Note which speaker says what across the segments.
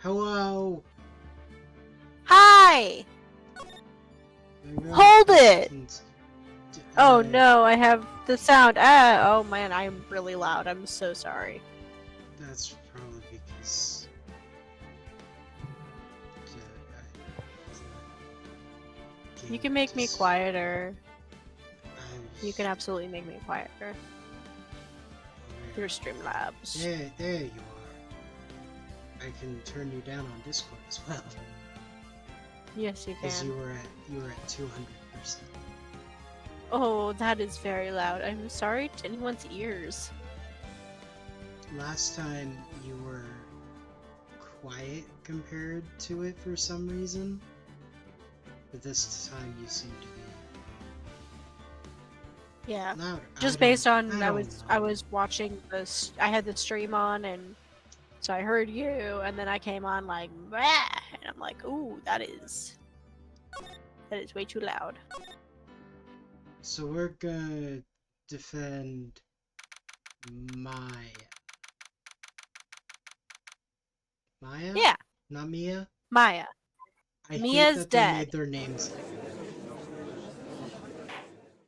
Speaker 1: Hello.
Speaker 2: Hi! Hold it! Oh
Speaker 1: Uh,
Speaker 2: no, I have the sound. Oh man, I am really loud. I'm so sorry.
Speaker 1: That's probably because.
Speaker 2: You can make me quieter. You can
Speaker 1: I
Speaker 2: absolutely make me quieter. Through Streamlabs.
Speaker 1: There you are. I can turn you down on Discord as well.
Speaker 2: Yes, you
Speaker 1: Because
Speaker 2: can.
Speaker 1: you were at 200%.
Speaker 2: Oh, that is very loud. I'm sorry to anyone's ears.
Speaker 1: Last time you were quiet compared to it for some reason, but this time you seem to be
Speaker 2: Yeah.
Speaker 1: louder.
Speaker 2: Just based on I
Speaker 1: know.
Speaker 2: was watching this. I had the stream on, and so I heard you, and then I came on like, bah! And I'm like, ooh, that is way too loud.
Speaker 1: So we're gonna defend Maya. Maya?
Speaker 2: Yeah,
Speaker 1: Not Mia?
Speaker 2: Maya.
Speaker 1: I hate
Speaker 2: Mia's
Speaker 1: that they
Speaker 2: dead.
Speaker 1: made their names like that.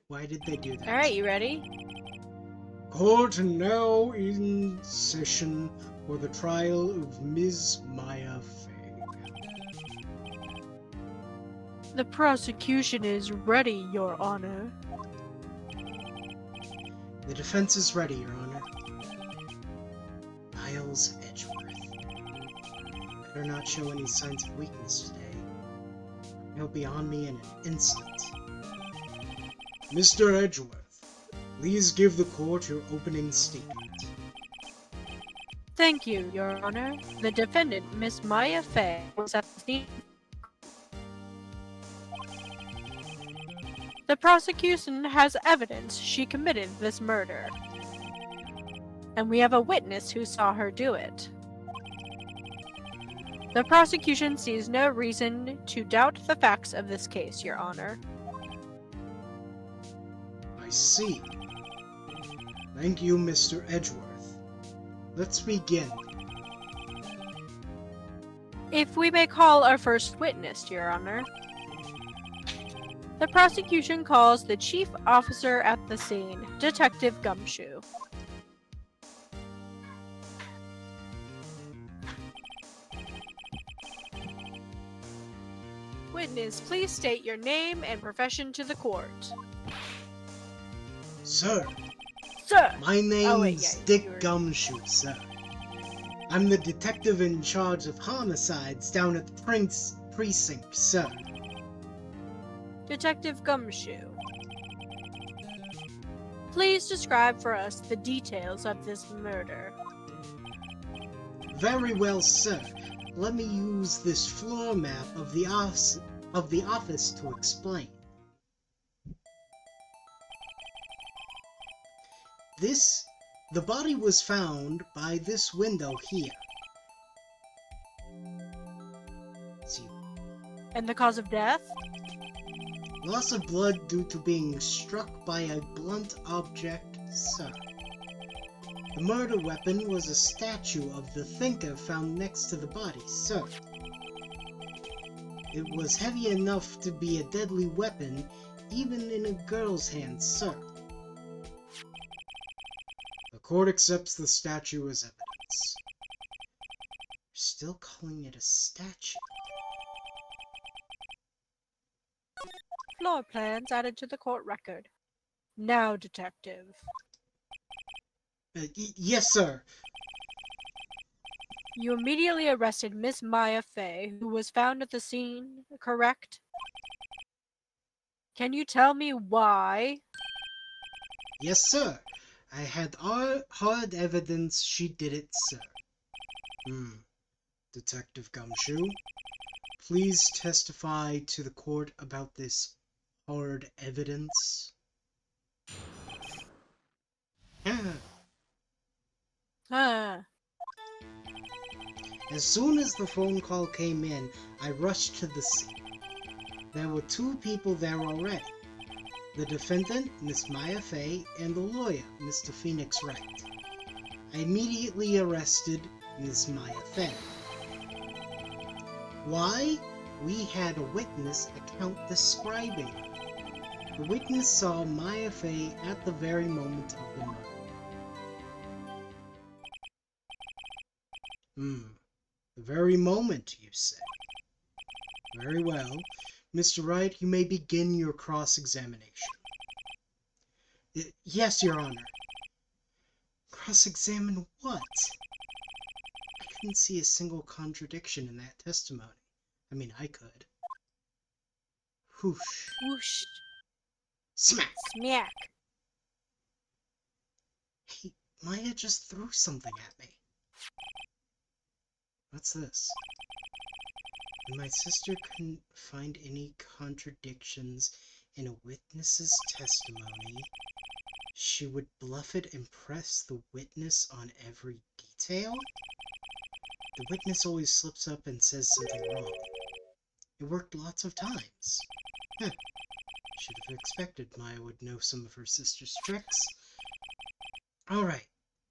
Speaker 1: Why did they do that?
Speaker 2: Alright, you ready?
Speaker 1: Court now in session for the trial of Ms. Maya Fay.
Speaker 2: The prosecution is ready, Your Honor.
Speaker 1: The defense is ready, Your Honor. Miles Edgeworth. Better not show any signs of weakness today. He'll be on me in an instant. Mr. Edgeworth, please give the court your opening statement.
Speaker 2: Thank you, Your Honor. The defendant, Miss Maya Fay, was at the scene. The prosecution has evidence she committed this murder. And we have a witness who saw her do it. The prosecution sees no reason to doubt the facts of this case, Your Honor.
Speaker 1: I see. Thank you, Mr. Edgeworth. Let's begin.
Speaker 2: If we may call our first witness, Your Honor. The prosecution calls the chief officer at the scene, Detective Gumshoe. Witness, please state your name and profession to the court.
Speaker 1: Sir.
Speaker 2: Sir!
Speaker 1: My name's Dick Gumshoe, sir. I'm the detective in charge of homicides down at the precinct, sir.
Speaker 2: Detective Gumshoe. Please describe for us the details of this murder.
Speaker 1: Very well, sir. Let me use this floor map of the office to explain. The body was found by this window here. See.
Speaker 2: And the cause of death?
Speaker 1: Loss of blood due to being struck by a blunt object, sir. The murder weapon was a statue of the thinker found next to the body, sir. It was heavy enough to be a deadly weapon, even in a girl's hands, sir. The court accepts the statue as evidence. You're still calling it a statue.
Speaker 2: Floor plans added to the court record. Now, detective.
Speaker 1: Yes, sir.
Speaker 2: You immediately arrested Miss Maya Fay, who was found at the scene, correct? Can you tell me why?
Speaker 1: Yes, sir. I had hard evidence she did it, sir. Detective Gumshoe, please testify to the court about this hard evidence.
Speaker 2: Ah.
Speaker 1: As soon as the phone call came in, I rushed to the scene. There were two people there already. The defendant, Miss Maya Fay, and the lawyer, Mr. Phoenix Wright. I immediately arrested Miss Maya Fay. Why? We had a witness account describing her. The witness saw Maya Fey at the very moment of the murder. The very moment, you say? Very well. Mr. Wright, you may begin your cross-examination. Yes, Your Honor. Cross-examine what? I couldn't see a single contradiction in that testimony. I mean, I could. Whoosh.
Speaker 2: Whoosh.
Speaker 1: Smack!
Speaker 2: Smack.
Speaker 1: Hey, Maya just threw something at me. What's this? When my sister couldn't find any contradictions in a witness's testimony, she would bluff it and press the witness on every detail? The witness always slips up and says something wrong. It worked lots of times. Should have expected Maya would know some of her sister's tricks. Alright,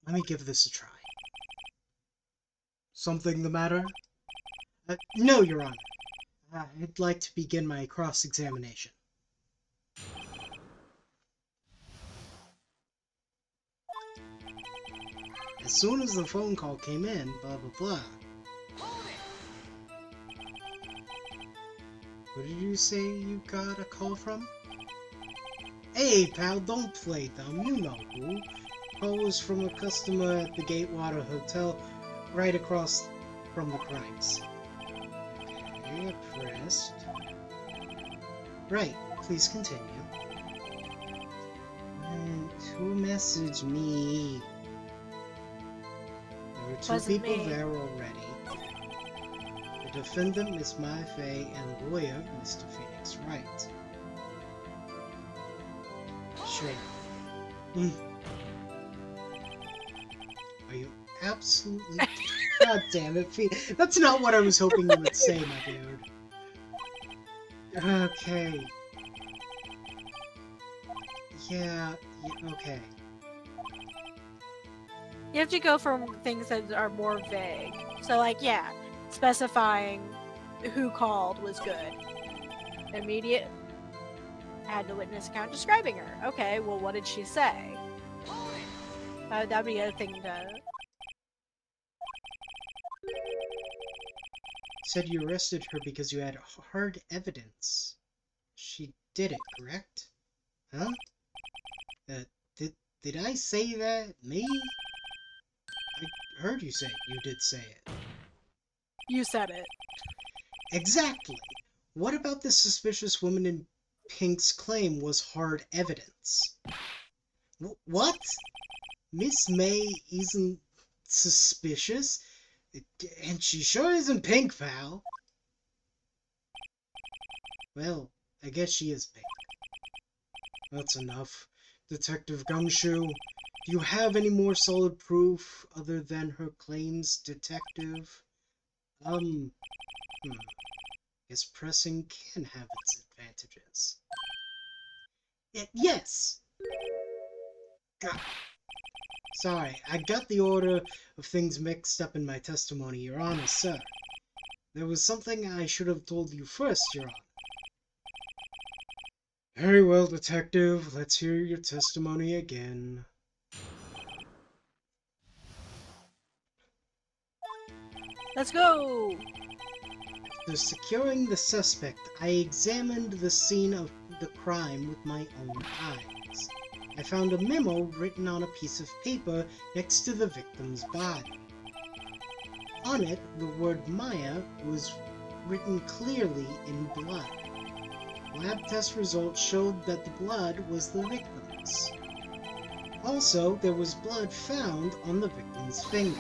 Speaker 1: let me give this a try. Something the matter? No, Your Honor. I'd like to begin my cross-examination. As soon as the phone call came in, blah blah blah. Who did you say you got a call from? Hey pal, don't play dumb, you know who. Call was from a customer at the Gatewater Hotel, right across from the crimes. Okay, pressed. Right, please continue. And who messaged me? There were two
Speaker 2: Wasn't
Speaker 1: people
Speaker 2: me.
Speaker 1: there already. The defendant, Miss Maya Fey, and the lawyer, Mr. Phoenix Wright. Sure. Are you absolutely... God damn it, that's not what I was hoping you would say, my dude. Okay. Yeah, okay.
Speaker 2: You have to go from things that are more vague. So, like, yeah, specifying who called was good. Immediate. Had the witness account describing her. Okay, well, what did she say? That'd be a thing to...
Speaker 1: Said you arrested her because you had hard evidence. She did it, correct? Huh? Did I say that? Me? I heard you say it. You did say it.
Speaker 2: You said it.
Speaker 1: Exactly. What about the suspicious woman in Pink's claim was hard evidence? What? Miss May isn't suspicious? And she sure isn't Pink, pal. Well, I guess she is Pink. That's enough. Detective Gumshoe, do you have any more solid proof other than her claims, Detective? Guess pressing can have its advantages. Yes! God. Sorry, I got the order of things mixed up in my testimony, Your Honor, sir. There was something I should have told you first, Your Honor. Very well, Detective. Let's hear your testimony again.
Speaker 2: Let's go!
Speaker 1: After securing the suspect, I examined the scene of the crime with my own eyes. I found a memo written on a piece of paper next to the victim's body. On it, the word Maya was written clearly in blood. Lab test results showed that the blood was the victim's. Also, there was blood found on the victim's finger.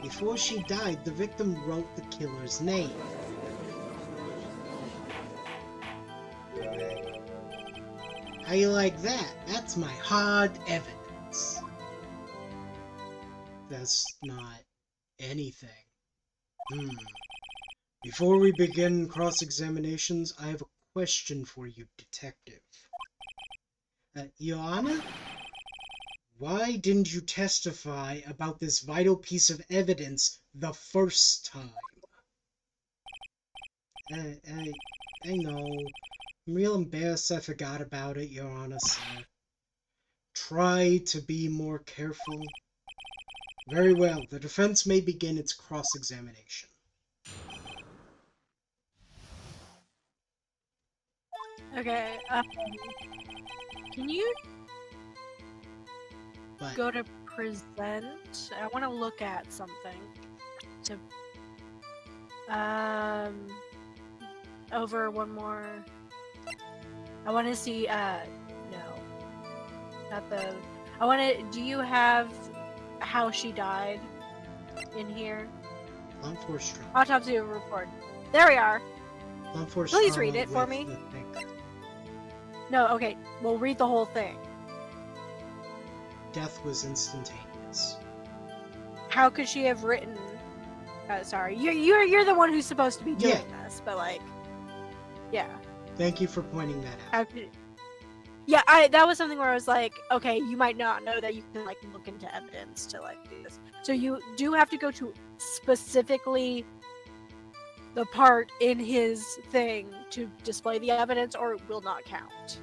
Speaker 1: Before she died, the victim wrote the killer's name. How you like that? That's my hard evidence. That's not anything. Before we begin cross-examinations, I have a question for you, Detective. Your Honor? Why didn't you testify about this vital piece of evidence the first time? I know. I'm real embarrassed I forgot about it, Your Honor, sir. Try to be more careful. Very well. The defense may begin its cross-examination.
Speaker 2: Okay, can you
Speaker 1: But
Speaker 2: go to present? I want to look at something. So, over one more. I want to see, no. Not the... I want to... Do you have how she died in here?
Speaker 1: blunt force trauma.
Speaker 2: Autopsy report. There we are.
Speaker 1: Blunt force
Speaker 2: Please
Speaker 1: trauma
Speaker 2: read it for
Speaker 1: with
Speaker 2: me.
Speaker 1: the thing.
Speaker 2: No, okay. We'll read the whole thing.
Speaker 1: Death was instantaneous.
Speaker 2: How could she have written... sorry. You're the one who's supposed to be doing this, but like... Yeah.
Speaker 1: Thank you for pointing that out.
Speaker 2: How could... Yeah, that was something where I was like, okay, you might not know that you can like look into evidence to like do this. So you do have to go to specifically the part in his thing to display the evidence, or it will not count.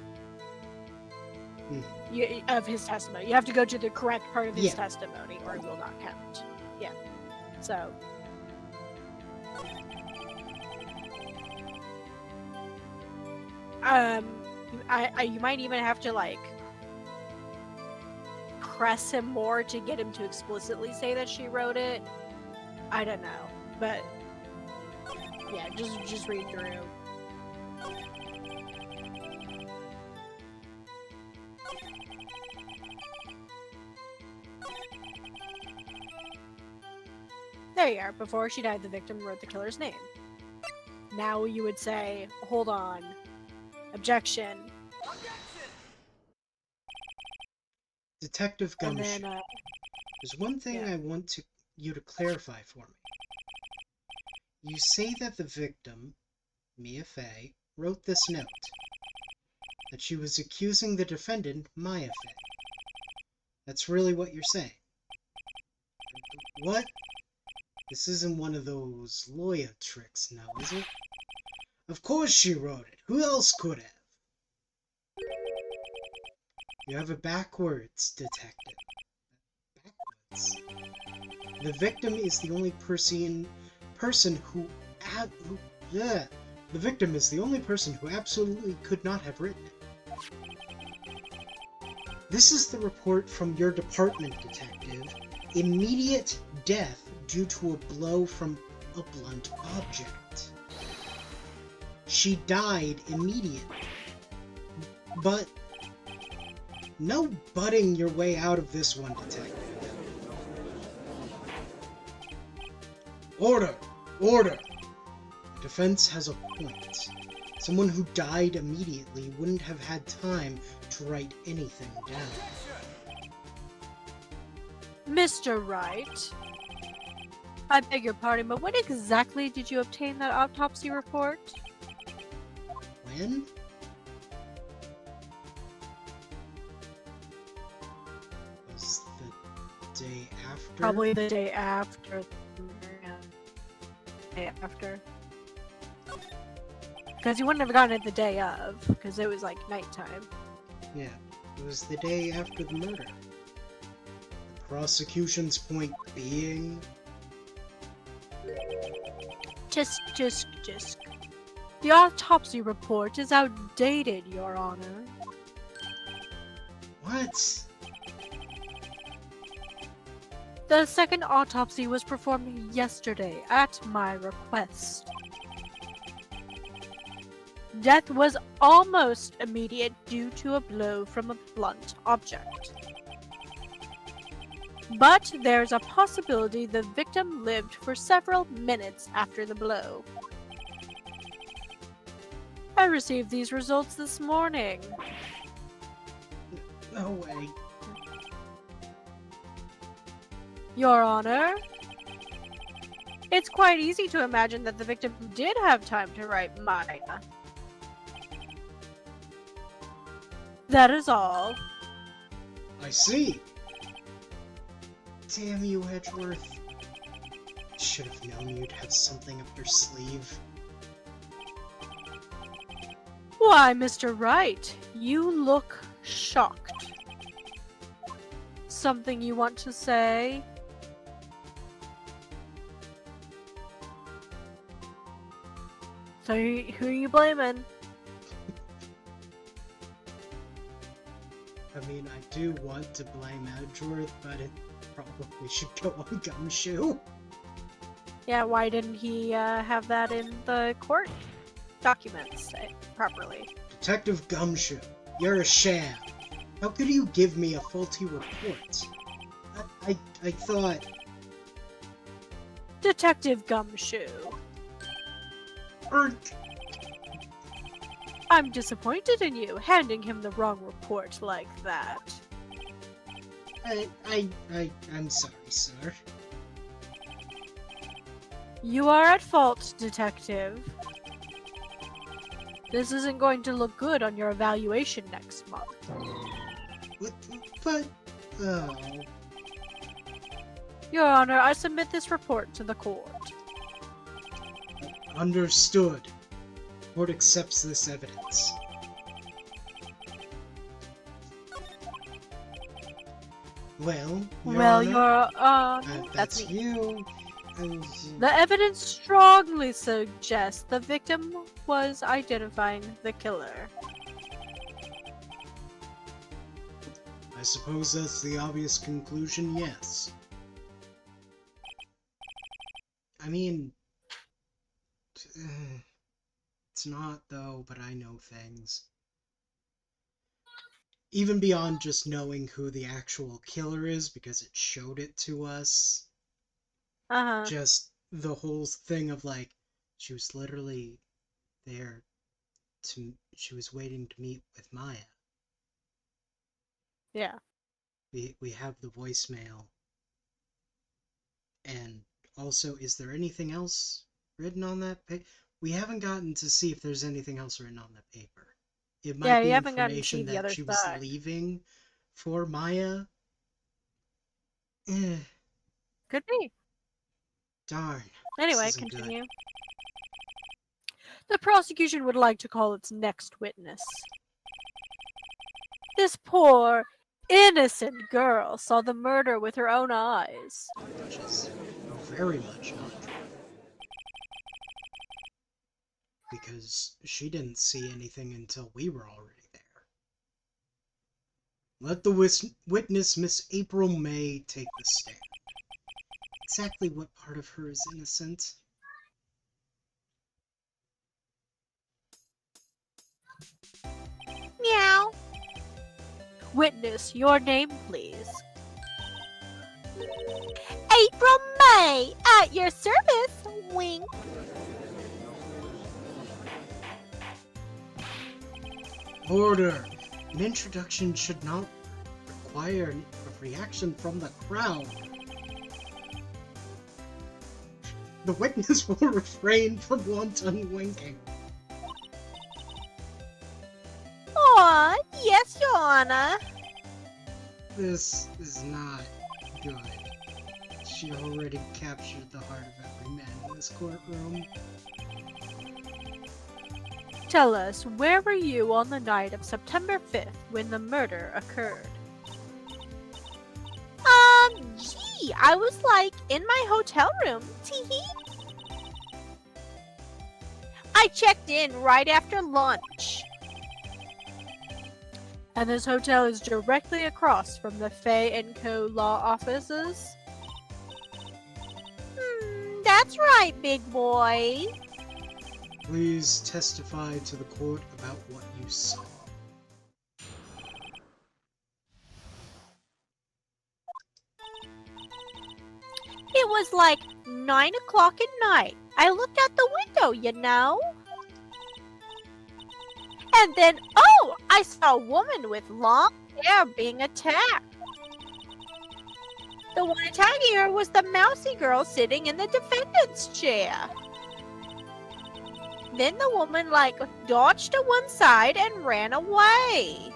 Speaker 2: Of his testimony. You have to go to the correct part of his testimony, or it will not count. Yeah. So. You might even have to like press him more to get him to explicitly say that she wrote it. I don't know, but yeah, just read through. There you are. Before she died, the victim wrote the killer's name. Now you would say, hold on. Objection.
Speaker 1: Detective Gumshoe, there's one thing I want you to clarify for me. You say that the victim, Mia Fey, wrote this note. That she was accusing the defendant, Maya Fey. That's really what you're saying. What? This isn't one of those lawyer tricks now, is it? Of course she wrote it. Who else could have? You have it backwards, detective. Backwards. The victim is the only person who the victim is the only person who absolutely could not have written it. This is the report from your department, detective. Immediate death due to a blow from a blunt object. She died immediately. But no butting your way out of this one, detective. Order! Order! The defense has a point. Someone who died immediately wouldn't have had time to write anything down.
Speaker 2: Mr. Wright, I beg your pardon, but when exactly did you obtain that autopsy report?
Speaker 1: When? Was the day after?
Speaker 2: Probably the day after. Day after. Because you wouldn't have gotten it the day of, because it was like nighttime.
Speaker 1: Yeah, it was the day after the murder. The prosecution's point being...
Speaker 2: Just. The autopsy report is outdated, Your Honor.
Speaker 1: What?
Speaker 2: The second autopsy was performed yesterday at my request. Death was almost immediate due to a blow from a blunt object. But there's a possibility the victim lived for several minutes after the blow. I received these results this morning.
Speaker 1: No way.
Speaker 2: Your Honor, it's quite easy to imagine that the victim did have time to write Maya. That is all.
Speaker 1: I see. Damn you, Edgeworth. Should have known you'd have something up your sleeve.
Speaker 2: Why, Mr. Wright, you look shocked. Something you want to say? So who are you blaming?
Speaker 1: I mean, I do want to blame Edgeworth, but it probably should go on Gumshoe.
Speaker 2: Yeah, why didn't he have that in the court documents properly?
Speaker 1: Detective Gumshoe, you're a sham. How could you give me a faulty report? I thought...
Speaker 2: Detective Gumshoe.
Speaker 1: Er,
Speaker 2: I'm disappointed in you, handing him the wrong report like that.
Speaker 1: I'm sorry, sir.
Speaker 2: You are at fault, Detective. This isn't going to look good on your evaluation next month.
Speaker 1: But... Oh...
Speaker 2: Your Honor, I submit this report to the court.
Speaker 1: Understood. Court accepts this evidence. Well, Your Honor,
Speaker 2: that's
Speaker 1: that's
Speaker 2: me.
Speaker 1: you.
Speaker 2: The evidence strongly suggests the victim was identifying the killer.
Speaker 1: I suppose that's the obvious conclusion, yes. I mean... it's not, though, but I know things. Even beyond just knowing who the actual killer is, because it showed it to us. Just the whole thing of, like, she was literally there she was waiting to meet with Maya.
Speaker 2: Yeah.
Speaker 1: We have the voicemail. And also, is there anything else written on that paper? We haven't gotten to see if there's anything else written on that paper. It might be information that she was leaving for Maya.
Speaker 2: Could be.
Speaker 1: Darn.
Speaker 2: Anyway, continue. Good. The prosecution would like to call its next witness. This poor, innocent girl saw the murder with her own eyes.
Speaker 1: Which is very much not true. Because she didn't see anything until we were already there. Let the witness, Miss April May, take the stand. Exactly what part of her is innocent?
Speaker 2: Meow. Witness, your name, please. April May, at your service, wink.
Speaker 1: Order! An introduction should not require a reaction from the crowd. The witness will refrain from wanton winking.
Speaker 2: Aw, yes, Your Honor.
Speaker 1: This is not good. She already captured the heart of every man in this courtroom.
Speaker 2: Tell us, where were you on the night of September 5th when the murder occurred? Gee, I was like in my hotel room. Teehee. I checked in right after lunch. And this hotel is directly across from the Fay & Co. law offices? That's right, big boy.
Speaker 1: Please testify to the court about what you saw.
Speaker 2: It was like 9 o'clock at night. I looked out the window, you know. And then, oh, I saw a woman with long hair being attacked. The one attacking her was the mousy girl sitting in the defendant's chair. Then the woman, like, dodged to one side and ran away.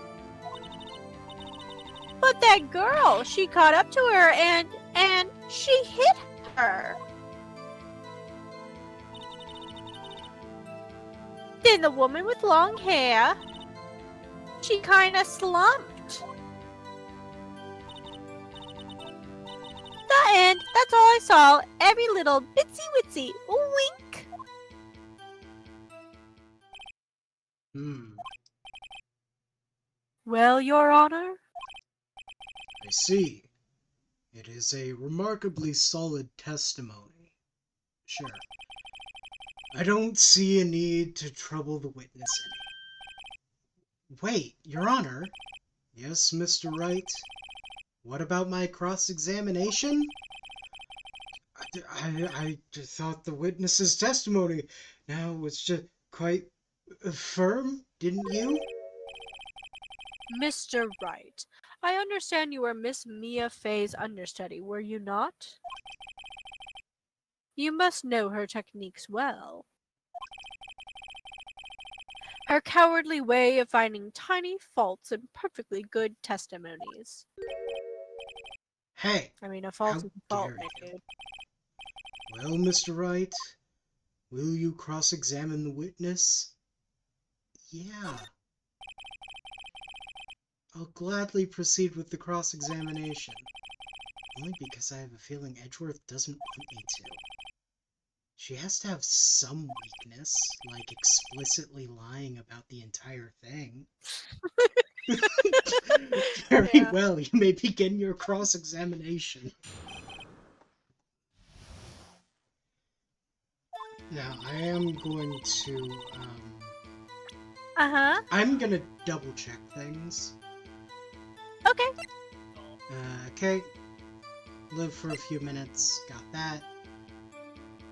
Speaker 2: But that girl, she caught up to her and she hit her. seen the woman with long hair. She kinda slumped. The end. That's all I saw. Every little bitsy witsy wink. Well, Your Honor?
Speaker 1: I see. It is a remarkably solid testimony. Sure. I don't see a need to trouble the witness any. Wait, Your Honor? Yes, Mr. Wright? What about my cross-examination? I just thought the witness's testimony now was just quite firm, didn't you?
Speaker 2: Mr. Wright, I understand you were Miss Mia Fey's understudy, were you not? You must know her techniques well. Her cowardly way of finding tiny faults in perfectly good testimonies.
Speaker 1: Hey,
Speaker 2: I mean, a
Speaker 1: how
Speaker 2: fault is a fault,
Speaker 1: dare you?
Speaker 2: dude.
Speaker 1: Well, Mr. Wright, will you cross-examine the witness? Yeah. I'll gladly proceed with the cross-examination. Only because I have a feeling Edgeworth doesn't want me to. She has to have some weakness, like explicitly lying about the entire thing. Very
Speaker 2: Yeah.
Speaker 1: well, you may begin your cross-examination. Now, I am going to,
Speaker 2: Uh-huh.
Speaker 1: I'm gonna double-check things.
Speaker 2: Okay.
Speaker 1: Okay. Live for a few minutes. Got that.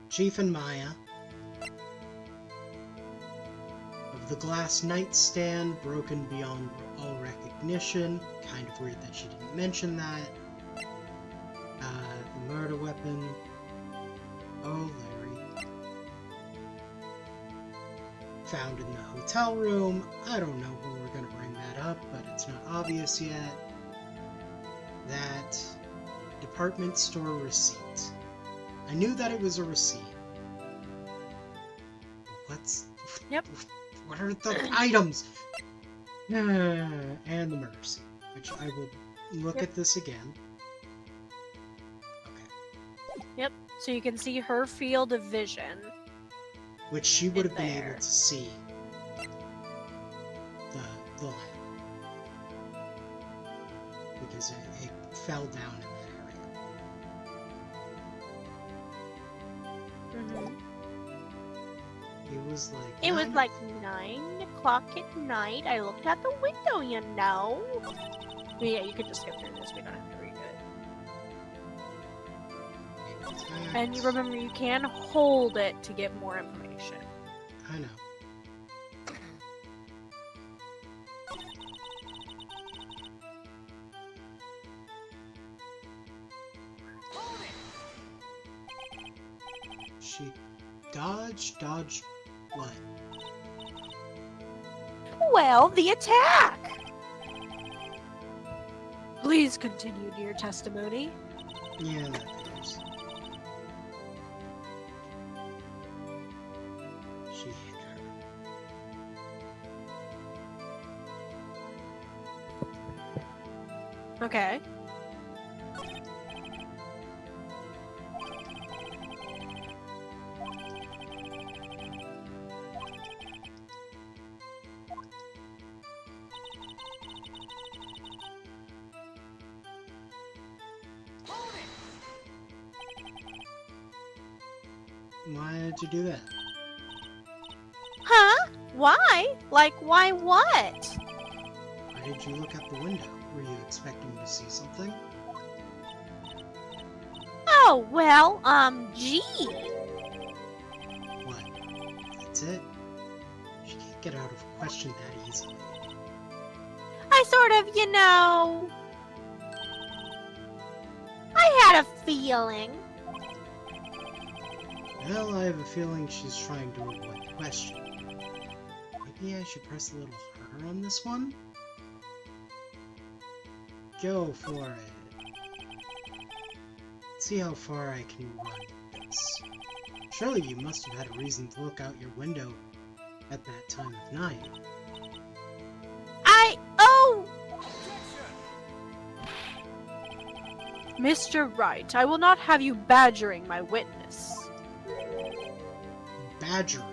Speaker 1: Chief and Maya. Of the glass nightstand, broken beyond all recognition. Kind of weird that she didn't mention that. The murder weapon. Oh, Larry. Found in the hotel room. I don't know when we're gonna bring that up, but it's not obvious yet. That department store receipt. I knew that it was a receipt. What's...
Speaker 2: Yep.
Speaker 1: What are the items? And the murder scene, which I will look at this again. Okay.
Speaker 2: Yep. So you can see her field of vision.
Speaker 1: Which she would have been
Speaker 2: there.
Speaker 1: able to see the lamp. Because it fell down in that area.
Speaker 2: Mm-hmm.
Speaker 1: It was like...
Speaker 2: It was like 9 o'clock at night. I looked out the window, you know. But yeah, you can just skip through this. We don't have to read it. And you remember, you can hold it to get more information.
Speaker 1: I know. She dodged what?
Speaker 2: Well, the attack! Please continue to your testimony.
Speaker 1: Yeah, that figures. She hit her.
Speaker 2: Okay.
Speaker 1: Why did you do that?
Speaker 2: Huh? Why? Like, why what?
Speaker 1: Why did you look out the window? Were you expecting to see something?
Speaker 2: Oh, well, gee.
Speaker 1: What? That's it? She can't get out of a question that easily.
Speaker 2: I sort of, you know... I had a feeling.
Speaker 1: Well, I have a feeling she's trying to avoid the question. Maybe I should press a little harder on this one? Go for it. See how far I can run with this. Surely you must have had a reason to look out your window at that time of night.
Speaker 2: Oh! Mr. Wright, I will not have you badgering my witness.
Speaker 1: Badgering?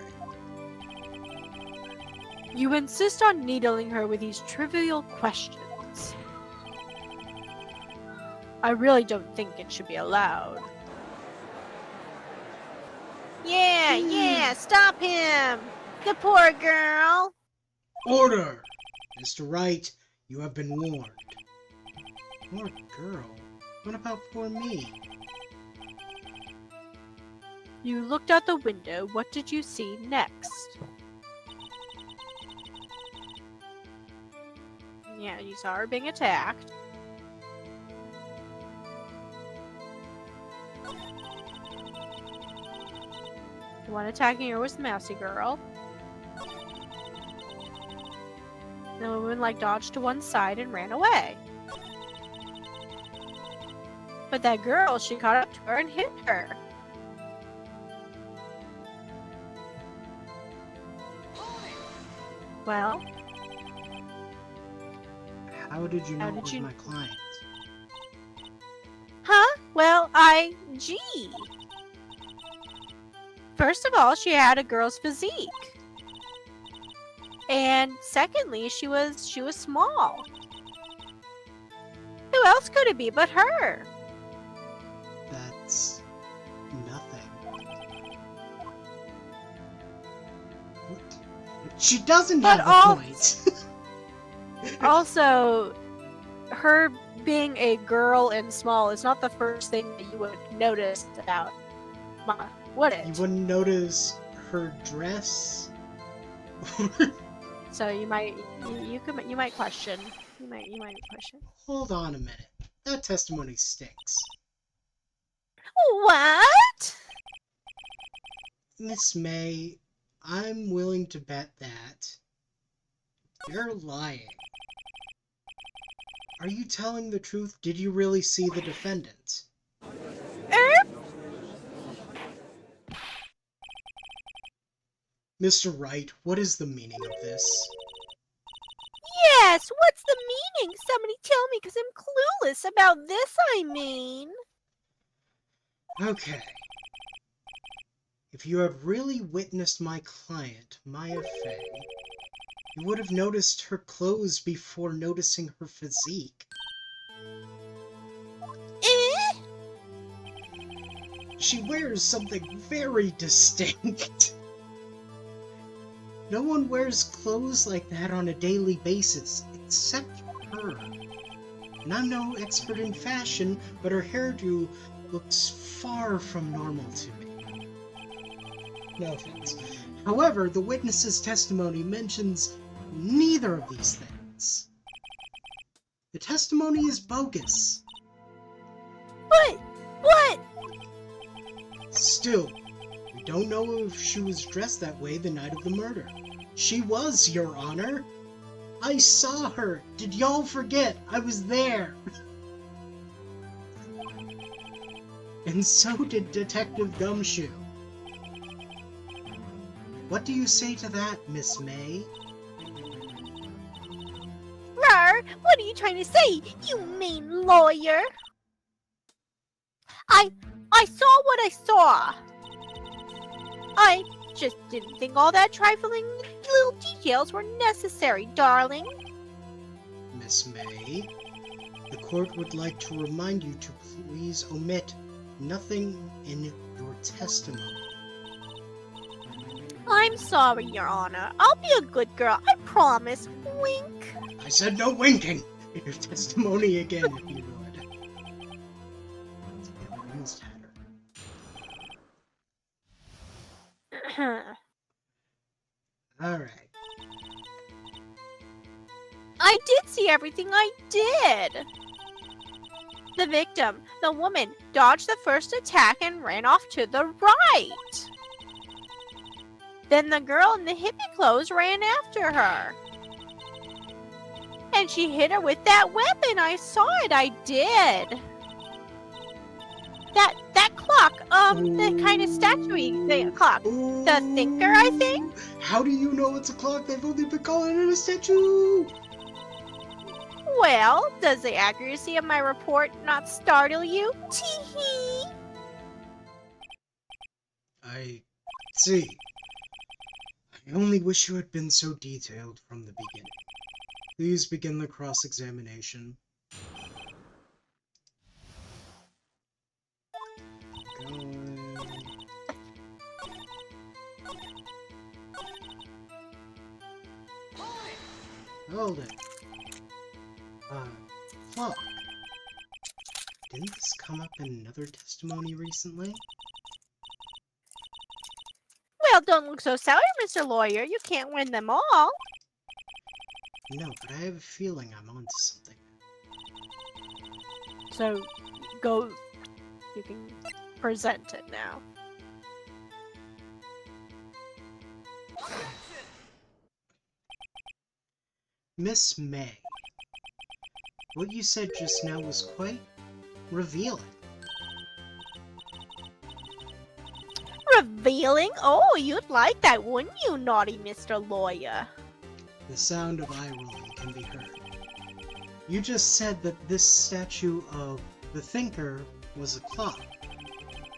Speaker 2: You insist on needling her with these trivial questions. I really don't think it should be allowed. Yeah, stop him! The poor girl!
Speaker 1: Order! Mr. Wright, you have been warned. Poor girl? What about poor me?
Speaker 2: You looked out the window. What did you see next? Yeah, you saw her being attacked. The one attacking her was the mousy girl. The woman dodged to one side and ran away. But that girl, she caught up to her and hit her. Well,
Speaker 1: How did you know it was my client?
Speaker 2: Huh? Well, gee. First of all, she had a girl's physique. And secondly, she was small. Who else could it be but her?
Speaker 1: That's nothing. What? She doesn't have a point.
Speaker 2: Also, her being a girl and small is not the first thing that you would notice about Ma, would it?
Speaker 1: You wouldn't notice her dress?
Speaker 2: So you might question. You might question.
Speaker 1: Hold on a minute. That testimony stinks.
Speaker 2: What?
Speaker 1: Miss May, I'm willing to bet that you're lying. Are you telling the truth? Did you really see the defendant? Mr. Wright, what is the meaning of this?
Speaker 2: Yes, what's the meaning? Somebody tell me, because I'm clueless about this, I mean.
Speaker 1: Okay. If you had really witnessed my client, Maya Fey, you would have noticed her clothes before noticing her physique. She wears something very distinct. No one wears clothes like that on a daily basis, except her. And I'm no expert in fashion, but her hairdo looks far from normal to me. No offense. However, the witness's testimony mentions neither of these things. The testimony is bogus.
Speaker 2: What?
Speaker 1: Still, we don't know if she was dressed that way the night of the murder. She was, Your Honor. I saw her. Did y'all forget? I was there. And so did Detective Gumshoe. What do you say to that, Miss May?
Speaker 2: Rar, what are you trying to say, you mean lawyer? I saw what I saw. I just didn't think all that trifling little details were necessary, darling.
Speaker 1: Miss May, the court would like to remind you to please omit nothing in your testimony.
Speaker 2: I'm sorry, Your Honor. I'll be a good girl, I promise. Wink.
Speaker 1: I said no winking! Your testimony again, if you would. I almost had her. Alright.
Speaker 2: I did see everything I did. The victim, the woman, dodged the first attack and ran off to the right. Then the girl in the hippie clothes ran after her. And she hit her with that weapon. I saw it. I did. that clock, the kind of statue-y clock. The thinker, I think?
Speaker 1: How do you know it's a clock? They've only been calling it a statue!
Speaker 2: Well, does the accuracy of my report not startle you? Tee-hee!
Speaker 1: I see. I only wish you had been so detailed from the beginning. Please begin the cross-examination. Hold it. Clock. Didn't this come up in another testimony recently?
Speaker 2: Well, don't look so sour, Mr. Lawyer. You can't win them all.
Speaker 1: No, but I have a feeling I'm onto something.
Speaker 2: So, go. You can present it now.
Speaker 1: Miss May, what you said just now was quite revealing.
Speaker 2: Revealing? Oh, you'd like that, wouldn't you, naughty Mr. Lawyer?
Speaker 1: The sound of eye rolling can be heard. You just said that this statue of the thinker was a clock,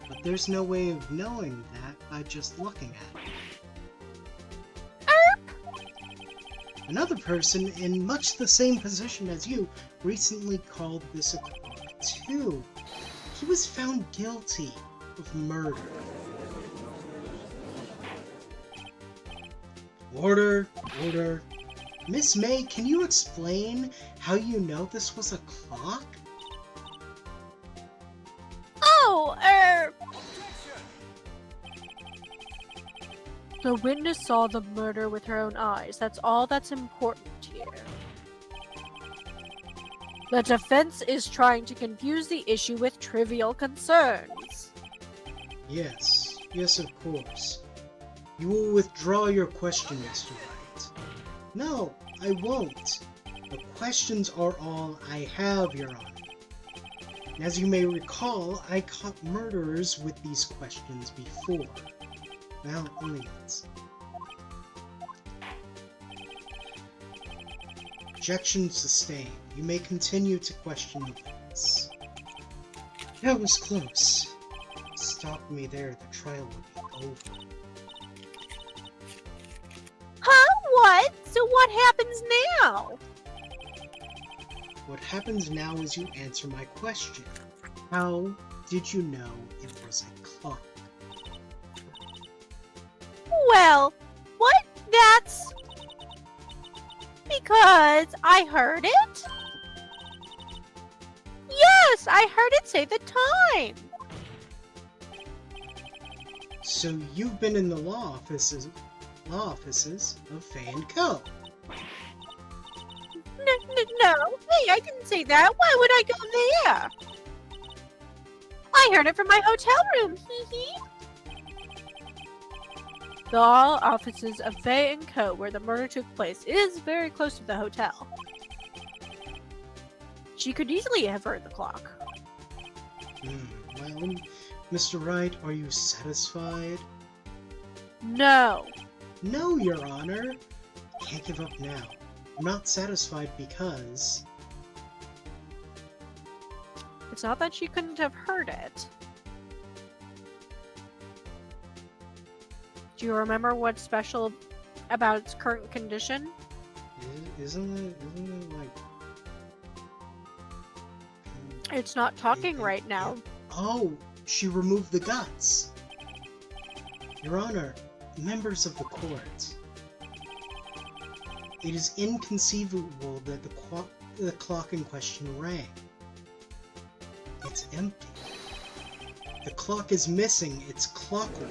Speaker 1: but there's no way of knowing that by just looking at it. Another person in much the same position as you recently called this a clock too. He was found guilty of murder. Order, order. Miss May, can you explain how you know this was a clock?
Speaker 2: Oh, The witness saw the murder with her own eyes. That's all that's important here. The defense is trying to confuse the issue with trivial concerns.
Speaker 1: Yes, yes, of course. You will withdraw your question, Mr. Wright. No, I won't. The questions are all I have, Your Honor. As you may recall, I caught murderers with these questions before. Well, only once. Objection sustained. You may continue to question the witness. That was close. Stop me there, the trial will be over.
Speaker 2: Huh? What? So what happens now?
Speaker 1: What happens now is you answer my question. How did you know it was a clock?
Speaker 2: Well, what? That's... because I heard it? Yes, I heard it say the time.
Speaker 1: So you've been in the law offices of Fay & Co.
Speaker 2: No, hey, I didn't say that. Why would I go there? I heard it from my hotel room, hee. The law offices of Fay & Co., where the murder took place, is very close to the hotel. She could easily have heard the clock.
Speaker 1: Well, Mr. Wright, are you satisfied?
Speaker 2: No.
Speaker 1: No, Your Honor. Can't give up now. I'm not satisfied because...
Speaker 2: It's not that she couldn't have heard it. Do you remember what's special about its current condition?
Speaker 1: Isn't it like...
Speaker 2: It's not talking right now.
Speaker 1: Oh, she removed the guts. Your Honor, members of the court, it is inconceivable that the clock in question rang. It's empty. The clock is missing its clockwork.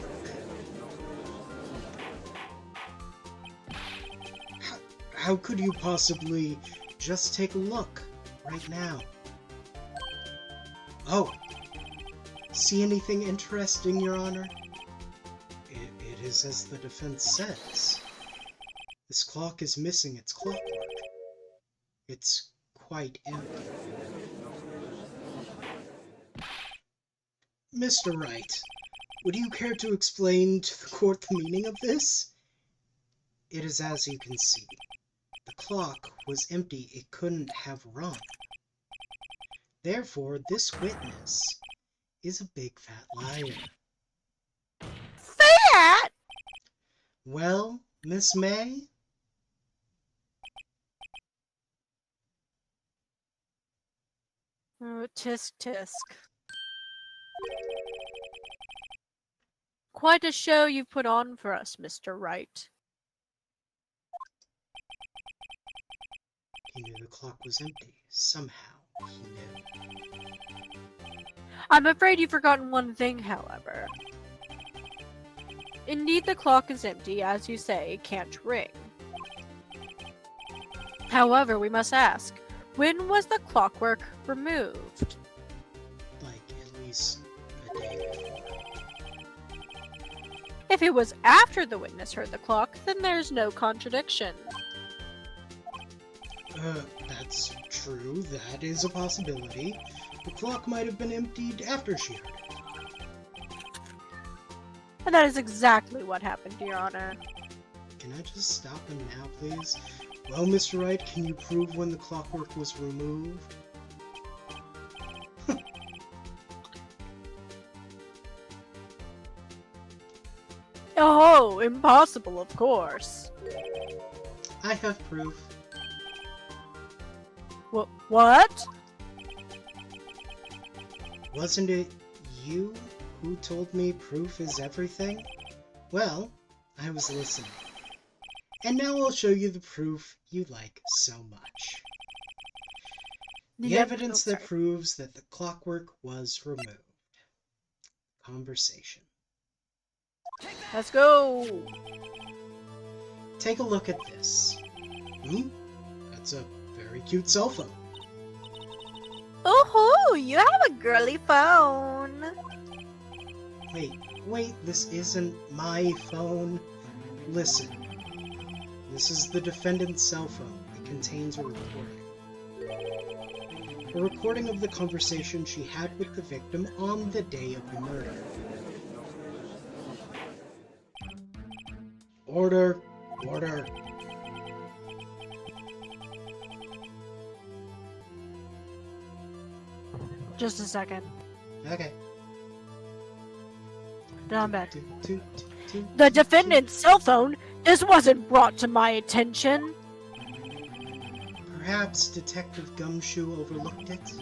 Speaker 1: How could you possibly just take a look right now? Oh, see anything interesting, Your Honor? It is as the defense says. This clock is missing its clockwork. It's quite empty. Mr. Wright, would you care to explain to the court the meaning of this? It is as you can see. The clock was empty, it couldn't have run. Therefore, this witness is a big fat liar.
Speaker 2: Fat?
Speaker 1: Well, Miss May?
Speaker 2: Oh, tisk tisk. Quite a show you put on for us, Mr. Wright.
Speaker 1: He knew the clock was empty. Somehow, he knew.
Speaker 2: I'm afraid you've forgotten one thing, however. Indeed, the clock is empty, as you say, it can't ring. However, we must ask, when was the clockwork removed?
Speaker 1: Like, at least a day before.
Speaker 2: If it was after the witness heard the clock, then there's no contradiction.
Speaker 1: That's true. That is a possibility. The clock might have been emptied after she heard it.
Speaker 2: And that is exactly what happened, Your Honor.
Speaker 1: Can I just stop him now, please? Well, Mr. Wright, can you prove when the clockwork was removed?
Speaker 2: Oh, impossible, of course.
Speaker 1: I have proof.
Speaker 2: What?
Speaker 1: Wasn't it you who told me proof is everything? Well, I was listening. And now I'll show you the proof you like so much. The evidence that proves that the clockwork was removed. Conversation.
Speaker 2: Let's go!
Speaker 1: Take a look at this. That's a very cute cell phone.
Speaker 2: Oh, you have a girly phone.
Speaker 1: Wait, this isn't my phone. Listen. This is the defendant's cell phone. It contains a recording. A recording of the conversation she had with the victim on the day of the murder. Order. Order.
Speaker 2: Just a second.
Speaker 1: Okay.
Speaker 2: Now I'm back. The defendant's cell phone? This wasn't brought to my attention.
Speaker 1: Perhaps Detective Gumshoe overlooked it?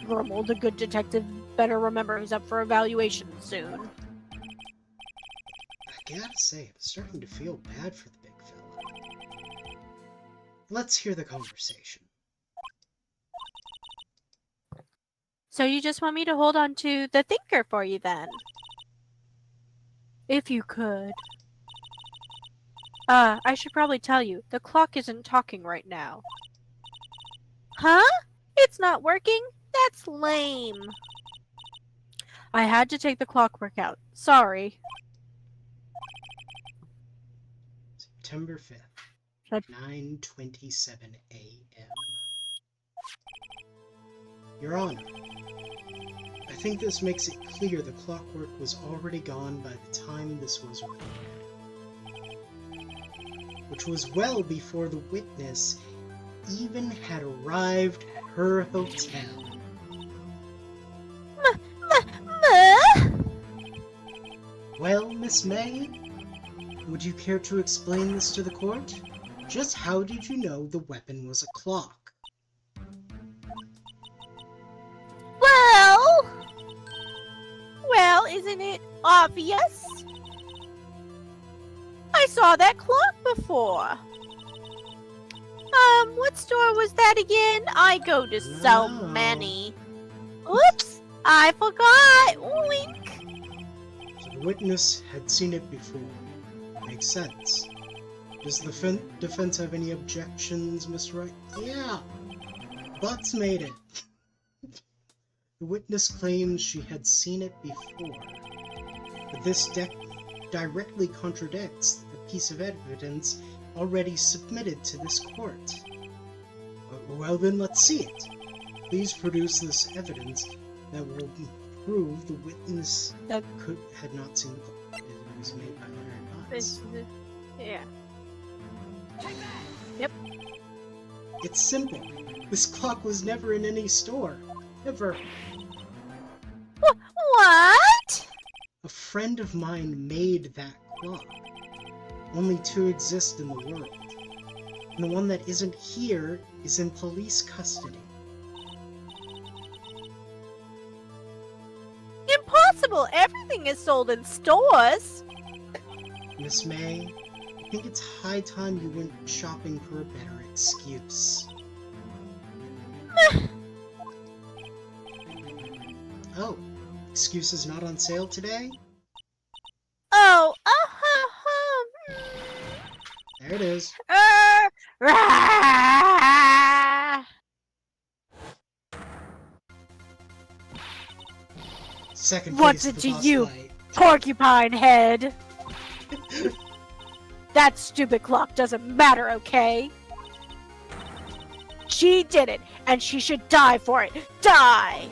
Speaker 2: Grumble, the good detective, better remember he's up for evaluation soon.
Speaker 1: I gotta say, I'm starting to feel bad for the big fella. Let's hear the conversation.
Speaker 2: So you just want me to hold on to the thinker for you then? If you could. I should probably tell you, the clock isn't talking right now. Huh? It's not working? That's lame. I had to take the clockwork out. Sorry.
Speaker 1: September 5th, 9:27 a.m. Your Honor, I think this makes it clear the clockwork was already gone by the time this was recorded, which was well before the witness even had arrived at her hotel. Well, Miss May, would you care to explain this to the court? Just how did you know the weapon was a clock?
Speaker 2: Well, isn't it obvious? I saw that clock before. What store was that again? I go to so many. Oops, I forgot. Wink.
Speaker 1: So the witness had seen it before. Makes sense. Does the defense have any objections, Miss Wright? Yeah. Butts made it. The witness claims she had seen it before, but this directly contradicts the piece of evidence already submitted to this court. Well then, let's see it. Please produce this evidence that will prove the witness
Speaker 2: That-
Speaker 1: had not seen the clock. It was made by Larry
Speaker 2: It's,
Speaker 1: Potts.
Speaker 2: yeah. Yep.
Speaker 1: It's simple. This clock was never in any store. Ever.
Speaker 2: What?
Speaker 1: A friend of mine made that clock. Only two exist in the world. And the one that isn't here is in police custody.
Speaker 2: Impossible! Everything is sold in stores!
Speaker 1: Miss May, I think it's high time you went shopping for a better excuse. Oh, excuse is not on sale today?
Speaker 2: Oh,
Speaker 1: There it is.
Speaker 2: rah!
Speaker 1: Second
Speaker 2: What's
Speaker 1: place
Speaker 2: it
Speaker 1: at
Speaker 2: to
Speaker 1: the boss
Speaker 2: you?
Speaker 1: fight.
Speaker 2: Porcupine head! That stupid clock doesn't matter, okay? She did it, and she should die for it. Die!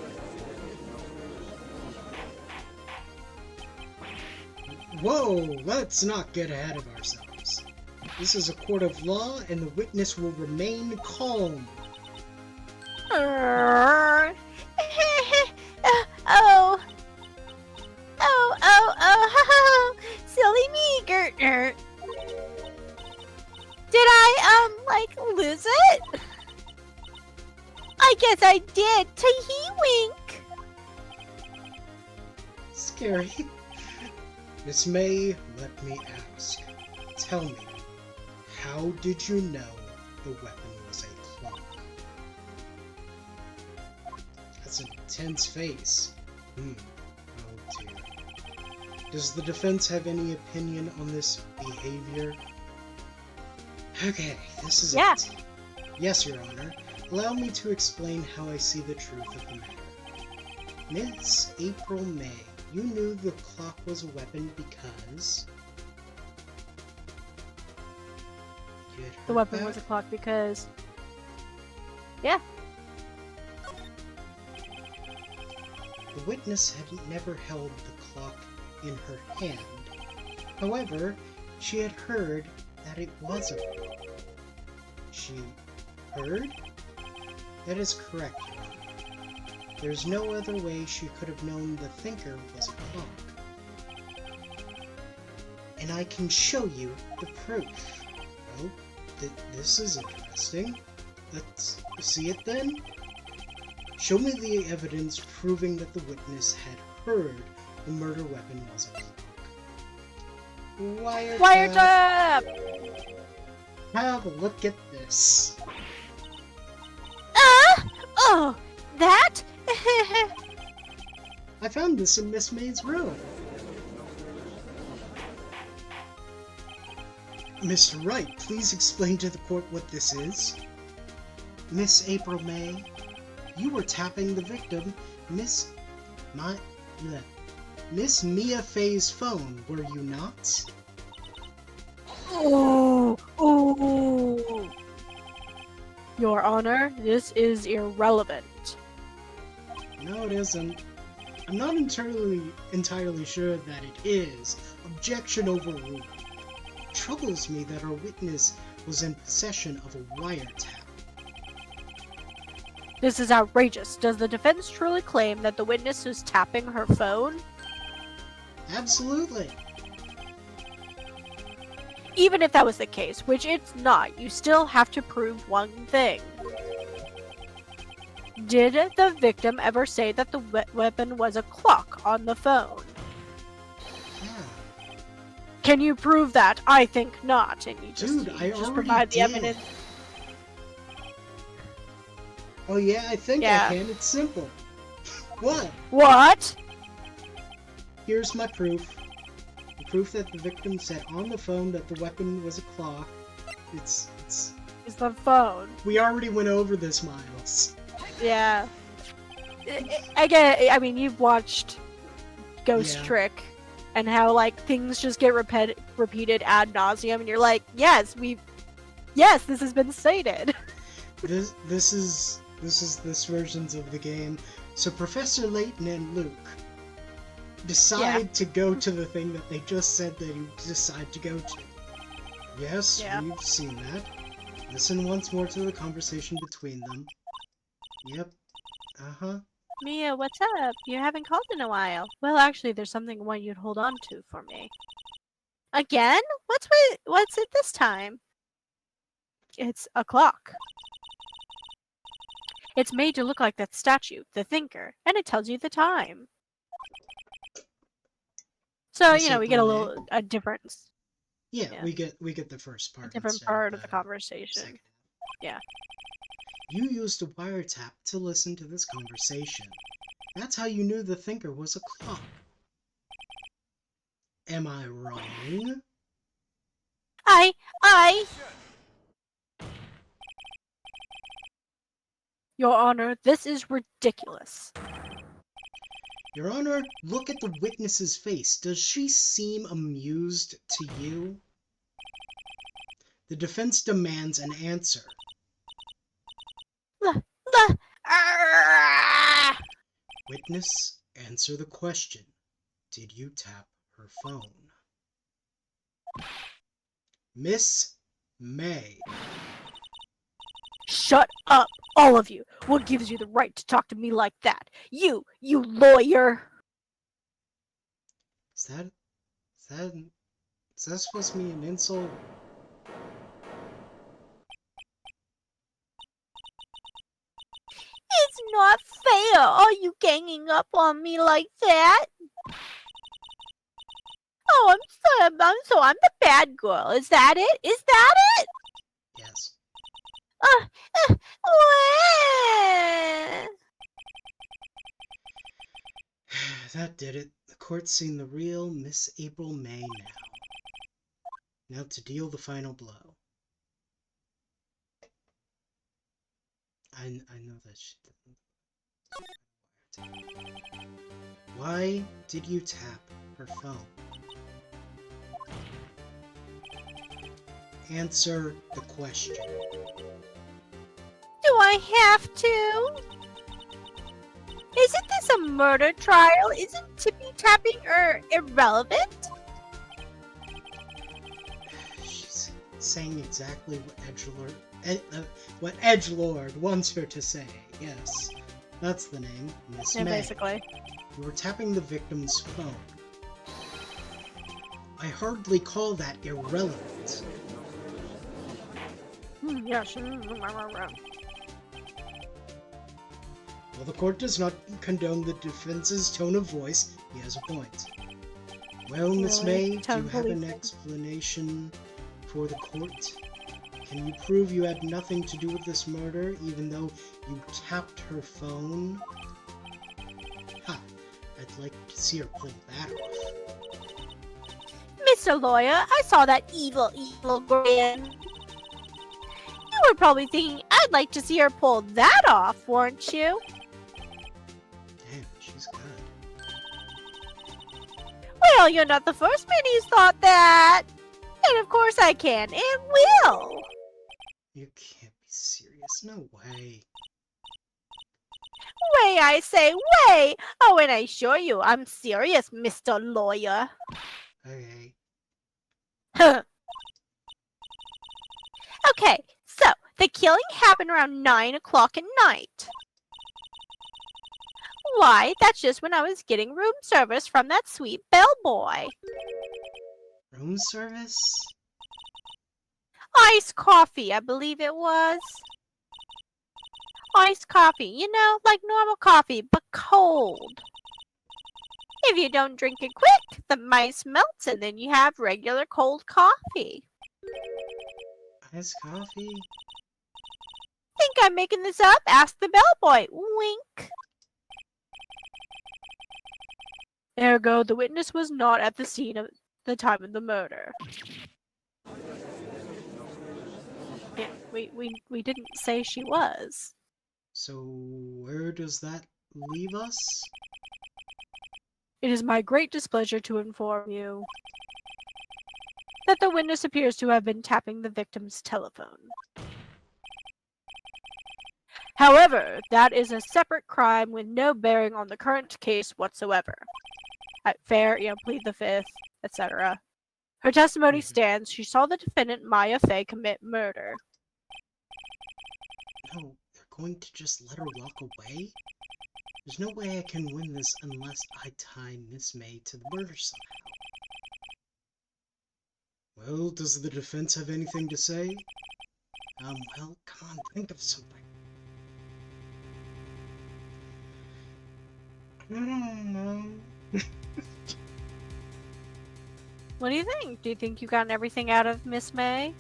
Speaker 1: Whoa, let's not get ahead of ourselves. This is a court of law, and the witness will remain calm.
Speaker 2: Oh. Silly me, Gertner. Did I, lose it? I guess I did. Tee wink.
Speaker 1: Scary. Miss May, let me ask. Tell me, how did you know the weapon was a clock? That's an intense face. Oh dear. Does the defense have any opinion on this behavior? Okay, this is it. Yes, Your Honor. Allow me to explain how I see the truth of the matter. Miss April May, you knew the clock was a weapon because... you had heard
Speaker 2: The weapon
Speaker 1: about
Speaker 2: was a
Speaker 1: it?
Speaker 2: clock because... Yeah.
Speaker 1: The witness had never held the clock in her hand. However, she had heard that it was a clock. She heard? That is correct, Your Honor. There's no other way she could have known the thinker was a clock. And I can show you the proof. Oh, this is interesting. Let's see it then? Show me the evidence proving that the witness had heard the murder weapon was a clock.
Speaker 2: Wiretap!
Speaker 1: Have a look at this.
Speaker 2: Oh, that?
Speaker 1: I found this in Miss May's room. Mr. Wright, please explain to the court what this is. Miss April May, you were tapping the victim, Miss Mia Fey's phone, were you not?
Speaker 2: Oh, oh. Your Honor, this is irrelevant.
Speaker 1: No, it isn't. I'm not entirely sure that it is. Objection overruled. It troubles me that our witness was in possession of a wiretap.
Speaker 2: This is outrageous. Does the defense truly claim that the witness was tapping her phone?
Speaker 1: Absolutely.
Speaker 2: Even if that was the case, which it's not, you still have to prove one thing. Did the victim ever say that the weapon was a clock on the phone?
Speaker 1: Yeah.
Speaker 2: Can you prove that? I think not. And you just,
Speaker 1: Dude,
Speaker 2: you
Speaker 1: I
Speaker 2: just
Speaker 1: already
Speaker 2: provide the
Speaker 1: did.
Speaker 2: evidence.
Speaker 1: Oh yeah, I think
Speaker 2: Yeah.
Speaker 1: I can. It's simple. What?
Speaker 2: What?
Speaker 1: Here's my proof. The proof that the victim said on the phone that the weapon was a clock. It's...
Speaker 2: Is the phone.
Speaker 1: We already went over this, Miles.
Speaker 2: Yeah. I get it. I mean, you've watched Ghost
Speaker 1: Yeah.
Speaker 2: Trick and how, like, things just get repeated ad nauseum, and you're like, yes, this has been stated.
Speaker 1: This is this versions of the game. So Professor Layton and Luke decide to go to the thing that they just said they decide to go to. Yes,
Speaker 2: Yeah.
Speaker 1: we've seen that. Listen once more to the conversation between them. Yep. Uh-huh.
Speaker 2: Mia, what's up? You haven't called in a while. Well, actually, there's something I want you to hold on to for me. Again? What's it this time? It's a clock. It's made to look like that statue, the thinker, and it tells you the time. So,
Speaker 1: Miss
Speaker 2: we get
Speaker 1: April
Speaker 2: a difference.
Speaker 1: Yeah,
Speaker 2: Yeah.
Speaker 1: we get the first part.
Speaker 2: A different
Speaker 1: instead
Speaker 2: part of
Speaker 1: the
Speaker 2: the conversation.
Speaker 1: second.
Speaker 2: Yeah.
Speaker 1: You used a wiretap to listen to this conversation. That's how you knew the thinker was a clock. Am I wrong?
Speaker 2: I... Your Honor, this is ridiculous.
Speaker 1: Your Honor, look at the witness's face. Does she seem amused to you? The defense demands an answer. Witness, answer the question. Did you tap her phone? Miss May.
Speaker 2: Shut up, all of you! What gives you the right to talk to me like that? You lawyer!
Speaker 1: Is that supposed to be an insult?
Speaker 2: It's not fair! Are you ganging up on me like that? Oh, I'm the bad girl. Is that it? Is that it?
Speaker 1: Yes.
Speaker 2: What?
Speaker 1: That did it. The court's seen the real Miss April May now. Now to deal the final blow. I know that she didn't. Why did you tap her phone? Answer the question.
Speaker 2: Do I have to? Isn't this a murder trial? Isn't tippy tapping irrelevant?
Speaker 1: She's saying exactly what Edgelord wants her to say. Yes, that's the name, Miss May.
Speaker 2: Basically.
Speaker 1: You were tapping the victim's phone. I hardly call that irrelevant.
Speaker 2: Yes.
Speaker 1: While the court does not condone the defense's tone of voice, he has a point. Well, Miss May, do you have an explanation for the court? Can you prove you had nothing to do with this murder, even though you tapped her phone? Ha! I'd like to see her pull that off.
Speaker 2: Mr. Lawyer, I saw that evil grin. You were probably thinking I'd like to see her pull that off, weren't you?
Speaker 1: Damn, she's good.
Speaker 2: Well, you're not the first man who's thought that. And of course I can and will.
Speaker 1: You can't be serious. No way.
Speaker 2: Way, I say, way! Oh, and I assure you, I'm serious, Mr. Lawyer.
Speaker 1: Okay.
Speaker 2: Okay, so the killing happened around 9 o'clock at night. Why, that's just when I was getting room service from that sweet bellboy.
Speaker 1: Room service?
Speaker 2: Iced coffee, I believe it was. Iced coffee, like normal coffee, but cold. If you don't drink it quick, the ice melts and then you have regular cold coffee.
Speaker 1: Iced coffee?
Speaker 2: Think I'm making this up? Ask the bellboy. Wink. Ergo, the witness was not at the scene at the time of the murder. Yeah, we didn't say she was.
Speaker 1: So, where does that leave us?
Speaker 2: It is my great displeasure to inform you that the witness appears to have been tapping the victim's telephone. However, that is a separate crime with no bearing on the current case whatsoever. Fair, plead the fifth, etc. Her testimony stands. She saw the defendant, Maya Fey, commit murder.
Speaker 1: No, they're going to just let her walk away? There's no way I can win this unless I tie Miss May to the murder somehow. Well, does the defense have anything to say? Well, come on, think of something. I don't know.
Speaker 2: What do you think? Do you think you've gotten everything out of Miss May?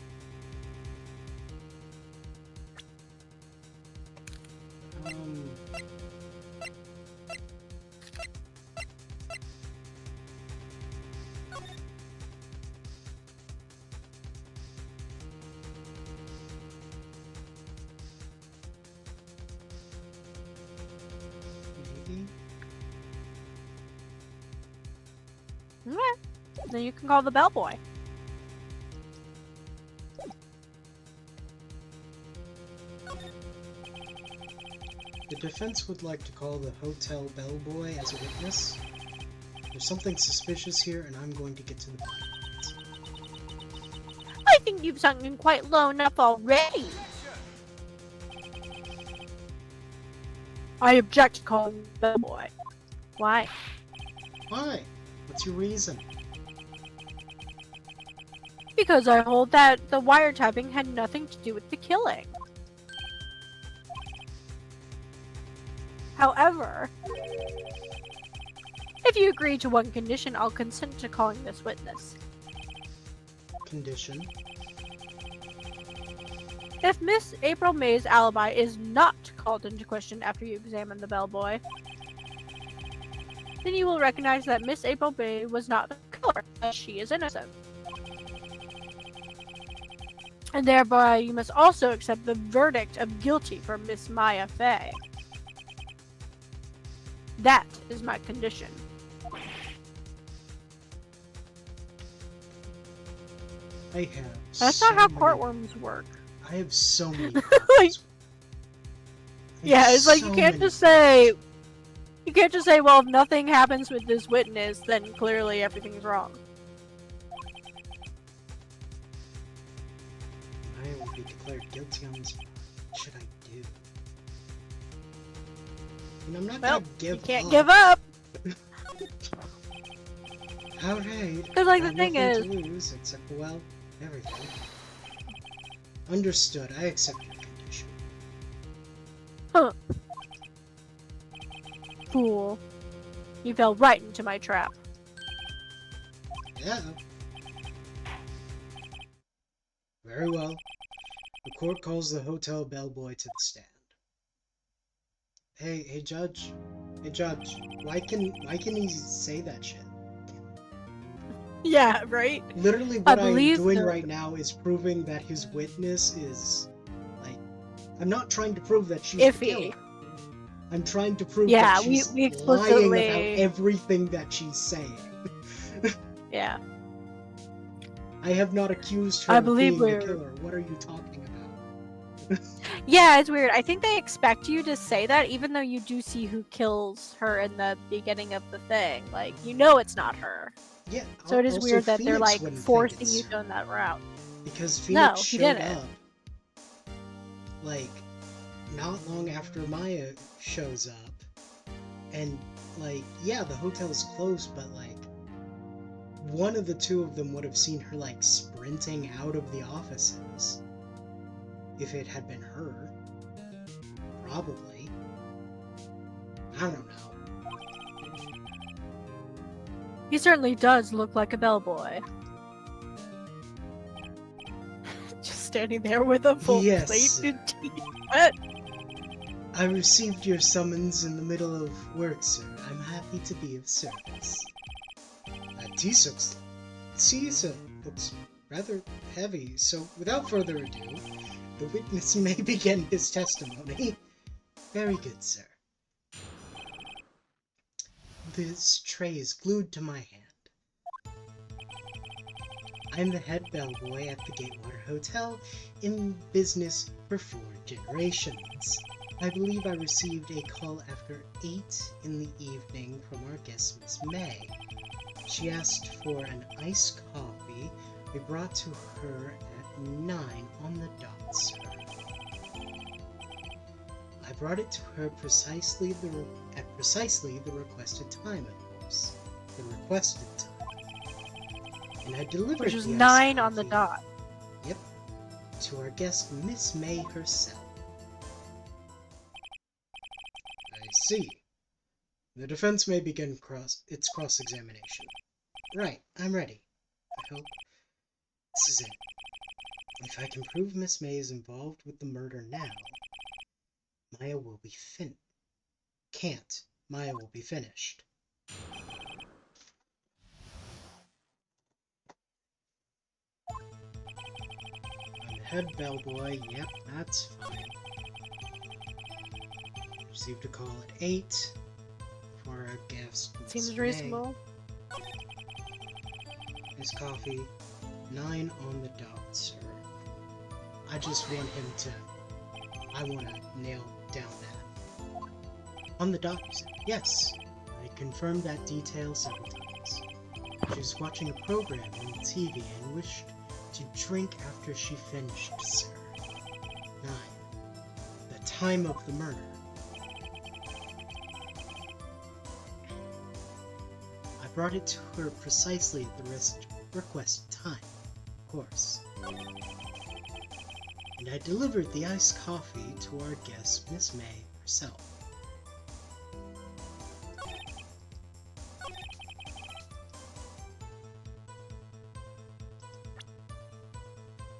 Speaker 1: Maybe?
Speaker 2: Okay. Then you can call the bellboy.
Speaker 1: The defense would like to call the hotel bellboy as a witness. There's something suspicious here, and I'm going to get to the bottom of it.
Speaker 2: I think you've sunk in quite low enough already. I object to calling the bellboy. Why?
Speaker 1: Why? What's your reason?
Speaker 2: Because I hold that the wiretapping had nothing to do with the killing. However, if you agree to one condition, I'll consent to calling this witness.
Speaker 1: Condition?
Speaker 2: If Miss April May's alibi is not called into question after you examine the bellboy, then you will recognize that Miss April May was not the killer, as she is innocent. And thereby, you must also accept the verdict of guilty for Miss Maya Fey. That is my condition.
Speaker 1: I have
Speaker 2: That's not how courtrooms work.
Speaker 1: I have so many
Speaker 2: Yeah, it's like you can't just say, well, if nothing happens with this witness, then clearly everything's wrong.
Speaker 1: I will be declared guilty on this. What should I do? And I'm not gonna give up.
Speaker 2: You can't give up!
Speaker 1: Alright.
Speaker 2: Because, like, the thing is...
Speaker 1: to lose, except, well, everything. Understood. I accept your condition.
Speaker 2: Huh. Fool. You fell right into my trap.
Speaker 1: Yeah. Very well. The court calls the hotel bellboy to the stand. Hey, Judge. Hey, Judge. Why can he say that shit?
Speaker 2: Yeah, right?
Speaker 1: Literally what I'm doing right now is proving that his witness is, like... I'm not trying to prove that she's the killer. I'm trying to prove that she's
Speaker 2: we explicitly...
Speaker 1: lying about everything that she's saying.
Speaker 2: Yeah.
Speaker 1: I have not accused her of being the killer. What are you talking about?
Speaker 2: Yeah, it's weird. I think they expect you to say that even though you do see who kills her in the beginning of the thing. Like, you know it's not her.
Speaker 1: Yeah.
Speaker 2: So it is weird that they're like forcing you down that route.
Speaker 1: Because Phoenix showed up, like, not long after Maya shows up, and like, yeah, the hotel's closed, but like, one of the two of them would have seen her like sprinting out of the offices if it had been her. Probably. I don't know.
Speaker 2: He certainly does look like a bellboy. Just standing there with a full plate and teeth.
Speaker 1: I received your summons in the middle of work, sir. I'm happy to be of service. Tea looks rather heavy, so without further ado, the witness may begin his testimony. Very good, sir. This tray is glued to my hand. I'm the head bellboy at the Gatewater Hotel, in business for 4 generations. I believe I received a call after 8 in the evening from our guest, Miss May. She asked for an iced coffee we brought to her at 9 on the dot, sir. I brought it to her at precisely the requested time, of course. The requested time. And I delivered
Speaker 2: Which was
Speaker 1: the iced
Speaker 2: 9 on the
Speaker 1: coffee,
Speaker 2: dot.
Speaker 1: Yep. To our guest, Miss May herself. I see. The defense may begin its cross-examination. Right, I'm ready. I hope. This is it. If I can prove Miss May is involved with the murder now, Maya will be Maya will be finished. I'm the head bellboy. Yep, that's fine. Received a call at 8 for our guest, Miss
Speaker 2: Seems
Speaker 1: May.
Speaker 2: reasonable.
Speaker 1: His coffee, 9 on the dot, sir. I just want him to... I want to nail down that. On the dot, you said? Yes. I confirmed that detail several times. She was watching a program on TV and wished to drink after she finished, sir. 9. The time of the murder. I brought it to her precisely at the requested time, of course. And I delivered the iced coffee to our guest, Miss May herself.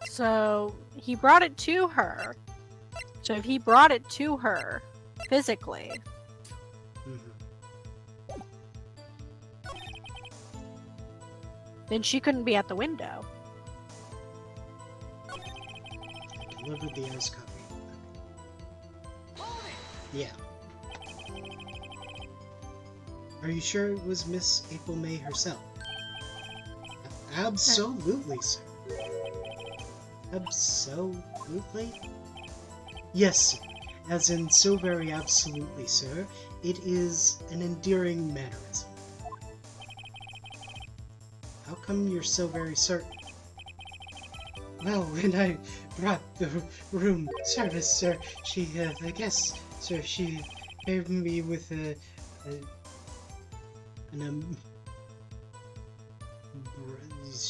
Speaker 2: So he brought it to her. So if he brought it to her physically, then she couldn't be at the window.
Speaker 1: I delivered the iced coffee. Yeah. Are you sure it was Miss April May herself? Absolutely, sir. Absolutely? Yes, sir. As in so very absolutely, sir. It is an endearing mannerism. How come you're so very certain? Well, when I brought the room service, sir, she, I guess, sir, she favored me with an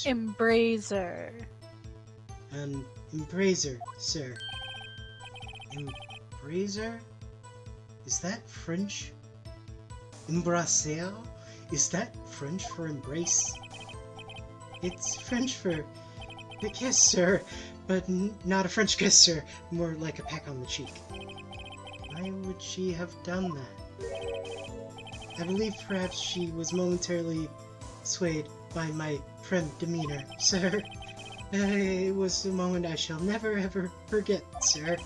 Speaker 2: Embracer.
Speaker 1: An embracer, sir. Embracer? Is that French? Embracer? Is that French for embrace? It's French for a kiss, sir, but not a French kiss, sir. More like a peck on the cheek. Why would she have done that? I believe perhaps she was momentarily swayed by my prim demeanor, sir. It was a moment I shall never ever forget, sir.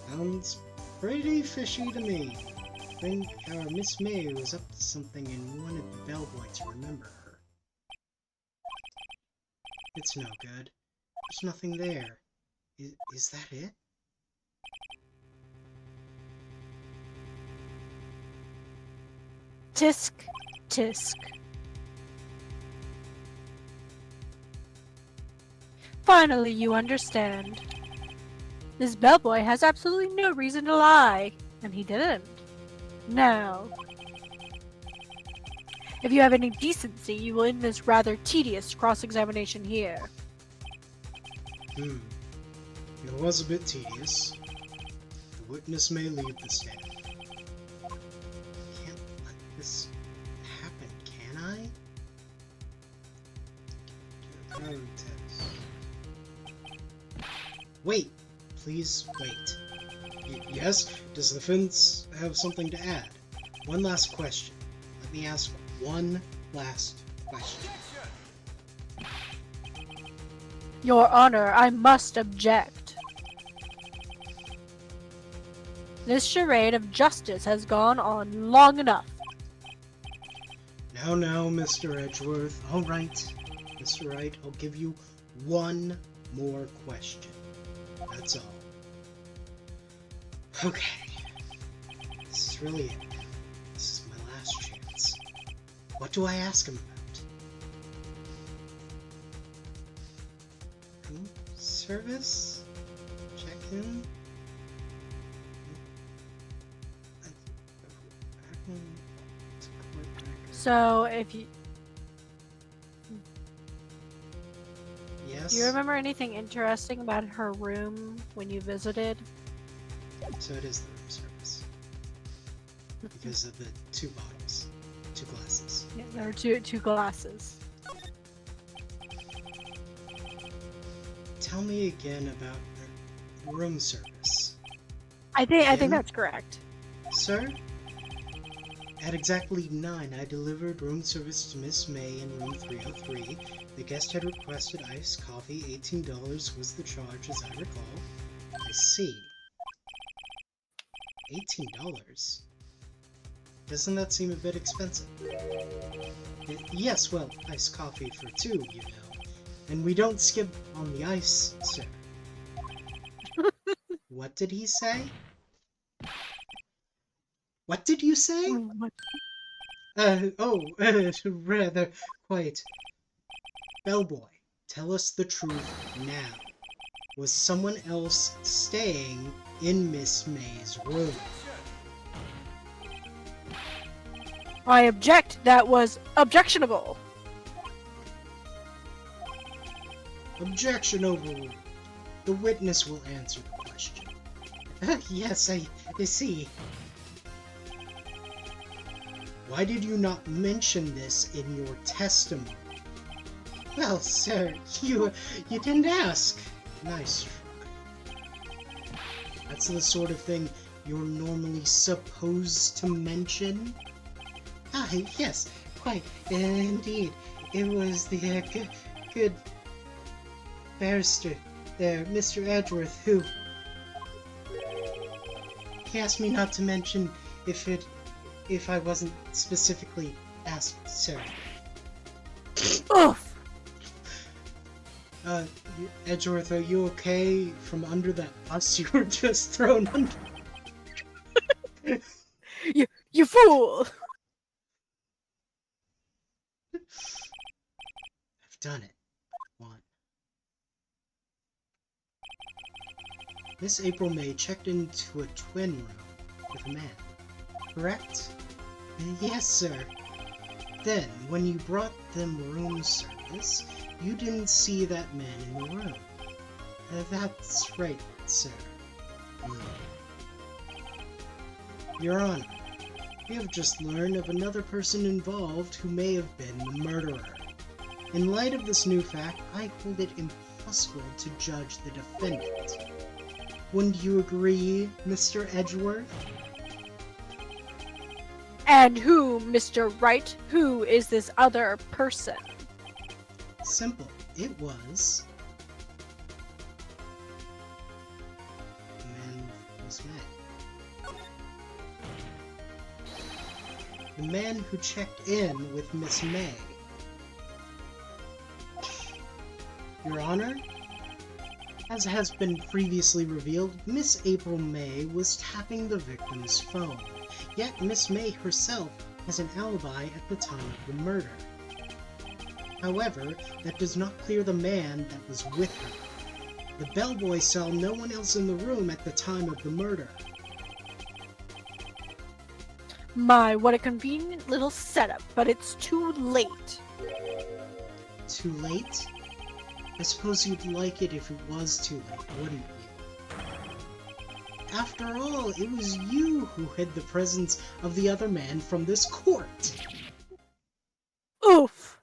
Speaker 1: Sounds pretty fishy to me. I think our Miss May was up to something and wanted the bellboy to remember her. It's no good. There's nothing there. Is that it?
Speaker 2: Tisk, tisk. Finally, you understand. This bellboy has absolutely no reason to lie, and he didn't. Now, if you have any decency, you will end this rather tedious cross-examination here.
Speaker 1: It was a bit tedious. The witness may leave the stand. Can't let this happen, can I? Code test. Wait! Please wait. Yes? Does the defense have something to add? One last question. Let me ask one last question.
Speaker 2: Your Honor, I must object. This charade of justice has gone on long enough.
Speaker 1: Now, Mr. Edgeworth. Alright, Mr. Wright, I'll give you one more question. That's all. Okay. This is really it. This is my last chance. What do I ask him about? Room service? Check-in?
Speaker 2: So, if you
Speaker 1: Yes?
Speaker 2: do you remember anything interesting about her room when you visited?
Speaker 1: So it is the room service. Because of the 2 bottles. 2 glasses.
Speaker 2: Yeah, there are two glasses.
Speaker 1: Tell me again about the room service.
Speaker 2: I think
Speaker 1: Again?
Speaker 2: that's correct.
Speaker 1: Sir? At exactly 9, I delivered room service to Miss May in room 303. The guest had requested iced coffee. $18 was the charge, as I recall. I see. $18? Doesn't that seem a bit expensive? Yes, well, iced coffee for 2, you know. And we don't skip on the ice, sir. What did he say? What did you say? Rather quite. Bellboy, tell us the truth now. Was someone else staying in Miss May's room?
Speaker 2: I object. That was objectionable.
Speaker 1: Objection overruled. The witness will answer the question. Yes, I see. Why did you not mention this in your testimony? Well, sir, you didn't ask. Nice try. That's the sort of thing you're normally supposed to mention? Ah, yes, quite, indeed. It was the good barrister there, Mr. Edgeworth, who... He asked me not to mention if I wasn't specifically asked, sir.
Speaker 2: Oof.
Speaker 1: Edgeworth, are you okay from under that bus you were just thrown under?
Speaker 2: You fool!
Speaker 1: I've done it. Won. Miss April May checked into a twin room with a man, correct? Yes, sir. Then, when you brought them room service, you didn't see that man in the room. That's right, sir. Your Honor, we have just learned of another person involved who may have been the murderer. In light of this new fact, I hold it impossible to judge the defendant. Wouldn't you agree, Mr. Edgeworth?
Speaker 2: And who, Mr. Wright? Who is this other person?
Speaker 1: Simple. It was... the man with Miss May. The man who checked in with Miss May. Your Honor? As has been previously revealed, Miss April May was tapping the victim's phone. Yet Miss May herself has an alibi at the time of the murder. However, that does not clear the man that was with her. The bellboy saw no one else in the room at the time of the murder.
Speaker 2: My, what a convenient little setup, but it's too late.
Speaker 1: Too late? I suppose you'd like it if it was too late, wouldn't you? After all, it was you who hid the presence of the other man from this court.
Speaker 2: Oof.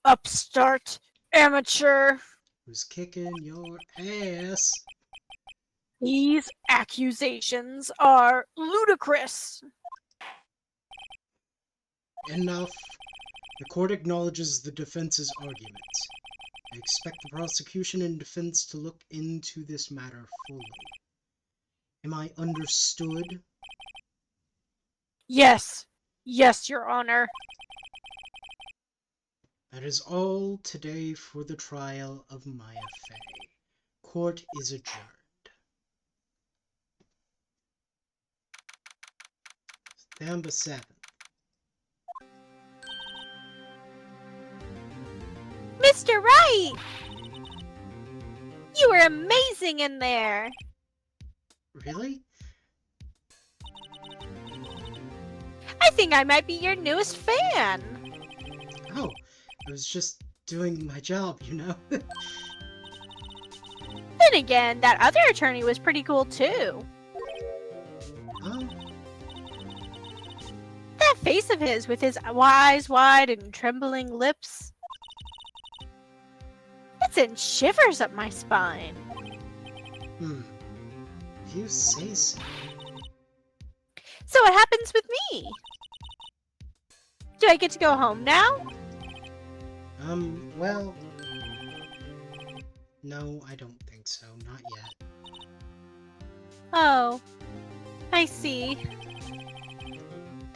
Speaker 2: Upstart. Amateur.
Speaker 1: Who's kicking your ass?
Speaker 2: These accusations are ludicrous.
Speaker 1: Enough. The court acknowledges the defense's argument. I expect the prosecution and defense to look into this matter fully. Am I understood?
Speaker 2: Yes. Yes, Your Honor.
Speaker 1: That is all today for the trial of Maya Fey. Court is adjourned. Bamba 7.
Speaker 2: Mr. Wright! You were amazing in there!
Speaker 1: Really?
Speaker 2: I think I might be your newest fan!
Speaker 1: Oh, I was just doing my job, you know?
Speaker 2: Then again, that other attorney was pretty cool too.
Speaker 1: Oh,
Speaker 2: That face of his with his eyes wide and trembling lips. It sent shivers up my spine.
Speaker 1: if you say so.
Speaker 2: So what happens with me? Do I get to go home now?
Speaker 1: Well... No, I don't think so. Not yet.
Speaker 2: Oh, I see.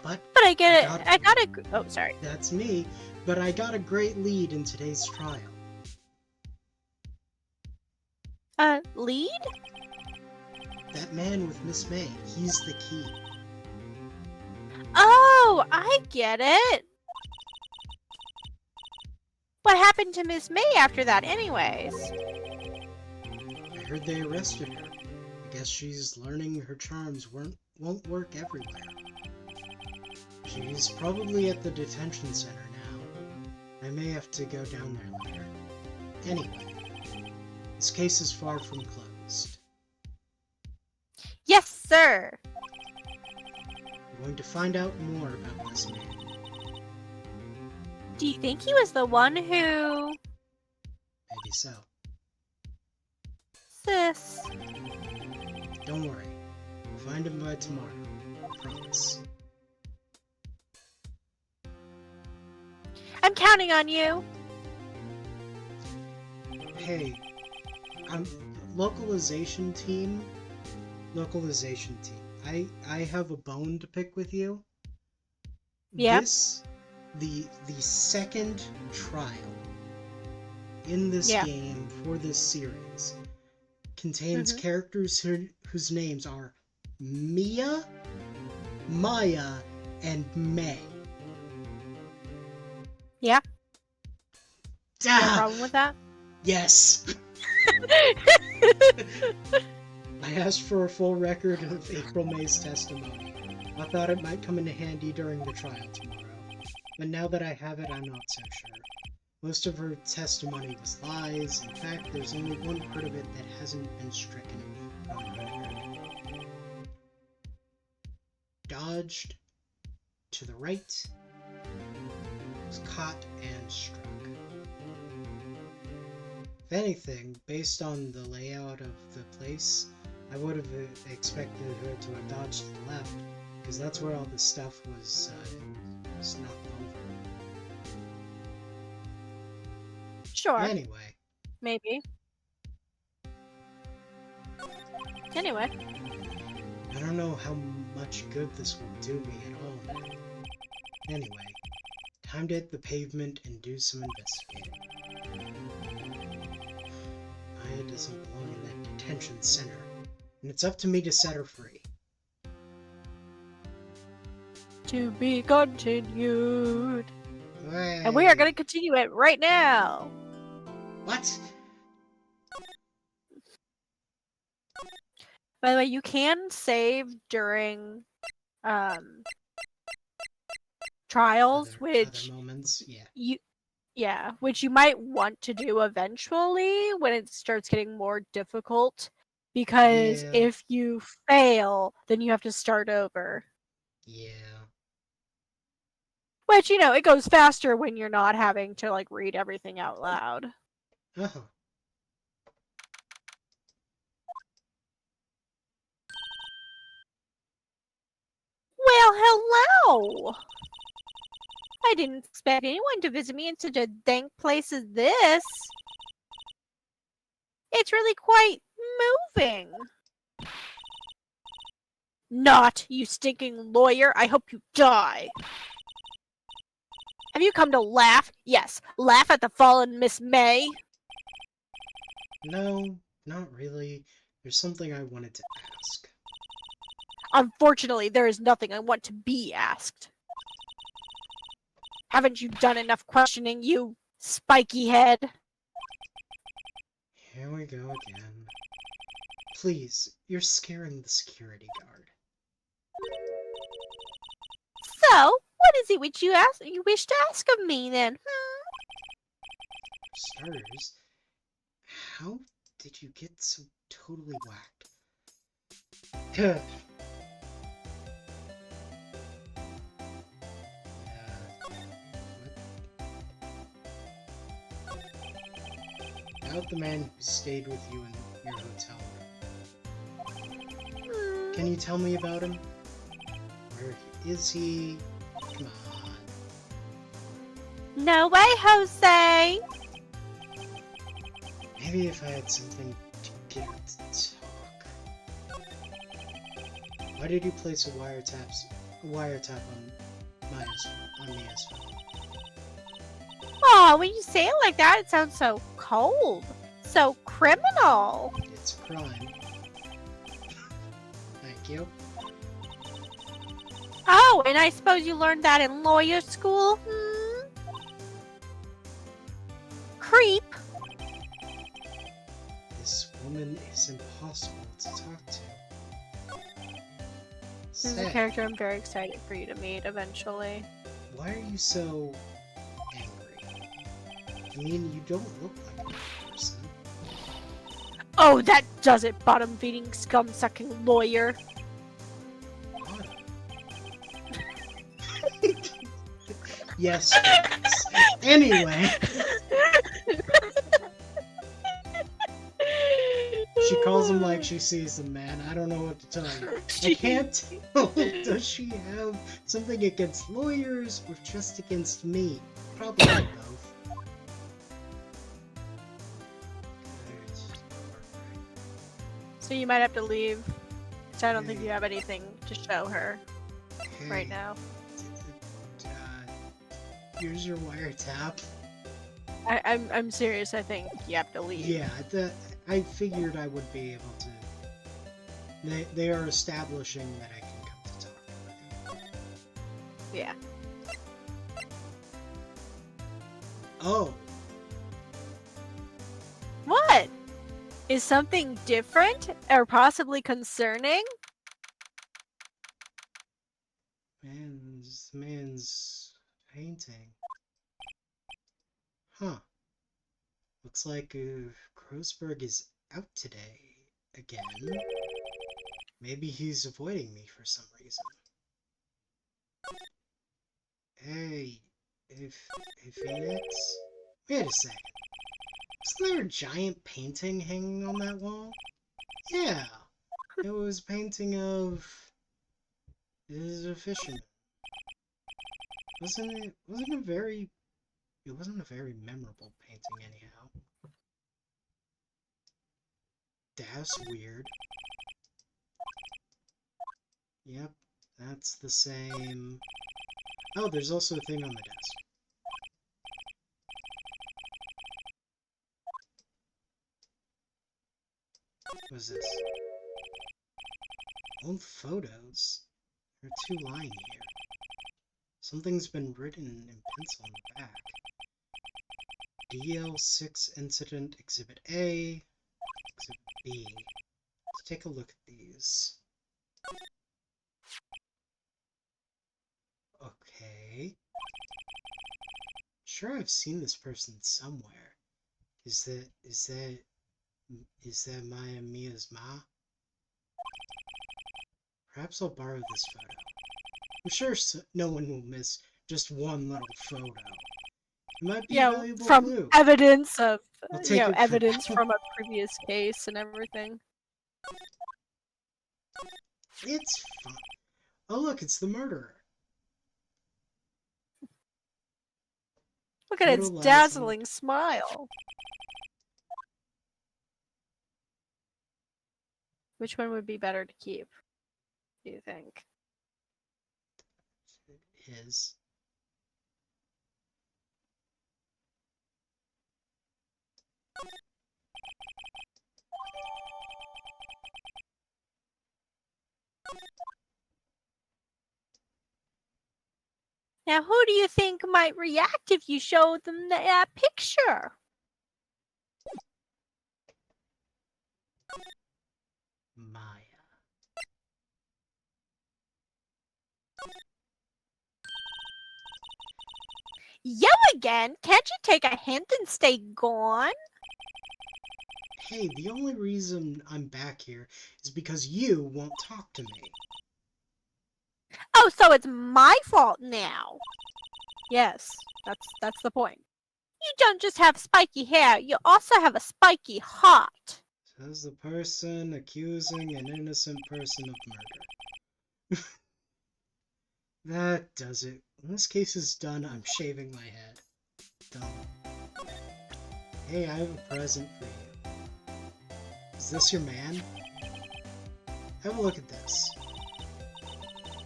Speaker 1: But
Speaker 2: I get it. I got a. Oh, sorry.
Speaker 1: That's me. But I got a great lead in today's trial.
Speaker 2: Lead?
Speaker 1: That man with Miss May, he's the key.
Speaker 2: Oh, I get it. What happened to Miss May after that, anyways?
Speaker 1: I heard they arrested her. I guess she's learning her charms won't work everywhere. She's probably at the detention center now. I may have to go down there later. Anyway, this case is far from closed.
Speaker 2: Yes, sir.
Speaker 1: I'm going to find out more about this man.
Speaker 2: Do you think he was the one who...
Speaker 1: Maybe so.
Speaker 2: Sis.
Speaker 1: Don't worry. We'll find him by tomorrow. I promise.
Speaker 2: I'm counting on you.
Speaker 1: Hey, localization team. I have a bone to pick with you.
Speaker 2: Yeah.
Speaker 1: The second trial in this game for this series contains characters whose names are Mia, Maya, and May.
Speaker 2: Yeah.
Speaker 1: No
Speaker 2: problem with that?
Speaker 1: Yes. I asked for a full record of April May's testimony. I thought it might come in handy during the trial tomorrow. But now that I have it, I'm not so sure. Most of her testimony was lies. In fact, there's only one part of it that hasn't been stricken from the record. Dodged to the right, was caught and struck. If anything, based on the layout of the place, I would have expected her to have dodged to the left, because that's where all the stuff was knocked over.
Speaker 2: Sure.
Speaker 1: Anyway.
Speaker 2: Maybe. Anyway.
Speaker 1: I don't know how much good this will do me at all now. Anyway, time to hit the pavement and do some investigating. Maya doesn't belong in that detention center, and it's up to me to set her free.
Speaker 2: To be continued.
Speaker 1: Hey.
Speaker 2: And we are going to continue it right now.
Speaker 1: What?
Speaker 2: By the way, you can save during trials, which
Speaker 1: other moments,
Speaker 2: which you might want to do eventually when it starts getting more difficult, because if you fail, then you have to start over.
Speaker 1: Yeah.
Speaker 2: Which, you know, it goes faster when you're not having to, like, read everything out loud.
Speaker 1: Uh-huh.
Speaker 2: Well, hello! I didn't expect anyone to visit me in such a dank place as this. It's really quite moving. Not, you stinking lawyer. I hope you die. Have you come to laugh? Yes, laugh at the fallen Miss May.
Speaker 1: No, not really. There's something I wanted to ask.
Speaker 2: Unfortunately, there is nothing I want to be asked. Haven't you done enough questioning, you spiky head?
Speaker 1: Here we go again. Please, you're scaring the security guard.
Speaker 2: So, what is it which you wish to ask of me, then?
Speaker 1: For starters, how did you get so totally whacked? Yeah, about the man who stayed with you in your hotel room. Can you tell me about him? Where is he? Come on.
Speaker 2: No way, Jose!
Speaker 1: Maybe if I had something to get her to talk. Why did you place a wiretap on Mia's phone?
Speaker 2: Aw, when you say it like that, it sounds so cold. So criminal.
Speaker 1: It's a crime. Thank you.
Speaker 2: Oh, and I suppose you learned that in lawyer school? Creep.
Speaker 1: This woman is impossible to talk to.
Speaker 2: This is a
Speaker 1: Say,
Speaker 2: character I'm very excited for you to meet eventually.
Speaker 1: why are you so angry? I mean, you don't look like a bad person.
Speaker 2: Oh, that does it, bottom-feeding, scum-sucking lawyer.
Speaker 1: Bottom. Yes, yes. Anyway. She calls him like she sees him, man. I don't know what to tell you. I can't tell. Does she have something against lawyers or just against me? Probably both.
Speaker 2: So you might have to leave. Because I don't think you have anything to show her right now.
Speaker 1: Here's your wiretap.
Speaker 2: I'm serious. I think you have to leave.
Speaker 1: Yeah, I figured I would be able to. They are establishing that I can come to talk with you.
Speaker 2: Yeah.
Speaker 1: Oh.
Speaker 2: What? Is something different or possibly concerning?
Speaker 1: Man's painting. Huh. Looks like Grossberg is out today again. Maybe he's avoiding me for some reason. Hey, Phoenix? Wait a second. Isn't there a giant painting hanging on that wall? Yeah, it was a painting of... It is a fisherman. It wasn't a very memorable painting anyhow. That's weird. Yep, that's the same. Oh, there's also a thing on the desk. What's this? Old photos? There are two lying here. Something's been written in pencil in the back. DL6 Incident Exhibit A, Exhibit B. Let's take a look at these. Okay. Sure, I've seen this person somewhere. Is that Maya Mia's ma? Perhaps I'll borrow this photo. I'm sure no one will miss just one little photo. It might be a valuable
Speaker 2: from
Speaker 1: clue.
Speaker 2: evidence of
Speaker 1: I'll take it
Speaker 2: evidence from a previous case and everything.
Speaker 1: It's fine. Oh look, it's the murderer.
Speaker 2: Look at its dazzling smile. Which one would be better to keep, do you think?
Speaker 1: His.
Speaker 2: Now, who do you think might react if you showed them that picture?
Speaker 1: Maya.
Speaker 2: Yell again? Can't you take a hint and stay gone?
Speaker 1: Hey, the only reason I'm back here is because you won't talk to me.
Speaker 2: Oh, so it's my fault now. Yes, that's the point. You don't just have spiky hair, you also have a spiky heart.
Speaker 1: Says the person accusing an innocent person of murder. That does it. When this case is done, I'm shaving my head. Done. Hey, I have a present for you. Is this your man? Have a look at this.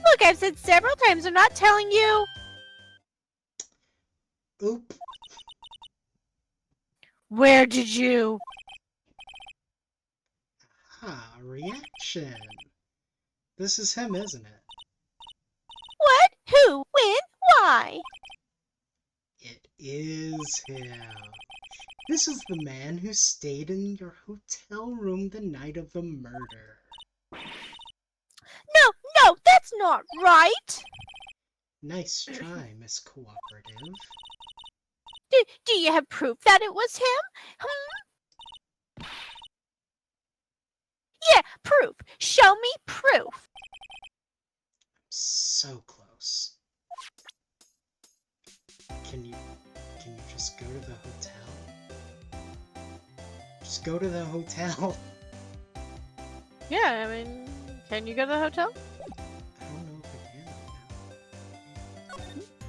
Speaker 2: Look, I've said several times I'm not telling you.
Speaker 1: Oop.
Speaker 2: Where did you?
Speaker 1: Ah, reaction. This is him, isn't it?
Speaker 2: What? Who? When? Why?
Speaker 1: It is him. This is the man who stayed in your hotel room the night of the murder.
Speaker 2: No, that's not right.
Speaker 1: Nice try, Miss Cooperative.
Speaker 2: Do you have proof that it was him? Yeah, proof. Show me proof.
Speaker 1: So close. Can you just go to the hotel? Just go to the hotel.
Speaker 2: Yeah, I mean, can you go to the hotel?
Speaker 1: I don't know if I can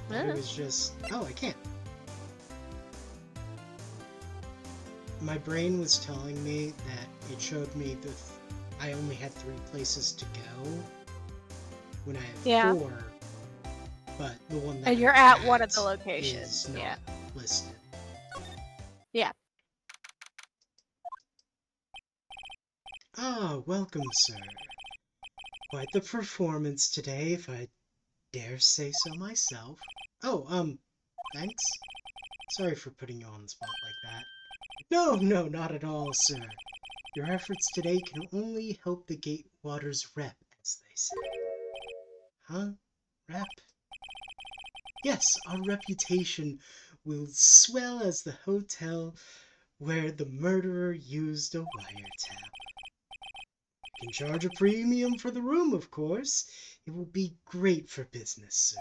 Speaker 1: right now. It was just... Oh, I can't. My brain was telling me that it showed me I only had 3 places to go when I had 4, but the one that
Speaker 2: and you're
Speaker 1: I'm
Speaker 2: at one of the locations.
Speaker 1: is not listed.
Speaker 2: Yeah.
Speaker 1: Ah, welcome, sir. Quite the performance today, if I dare say so myself. Oh, thanks. Sorry for putting you on the spot like that. No, not at all, sir. Your efforts today can only help the Gatewater's rep, as they say. Huh? Rep? Yes, our reputation will swell as the hotel where the murderer used a wiretap. You can charge a premium for the room, of course. It will be great for business, sir.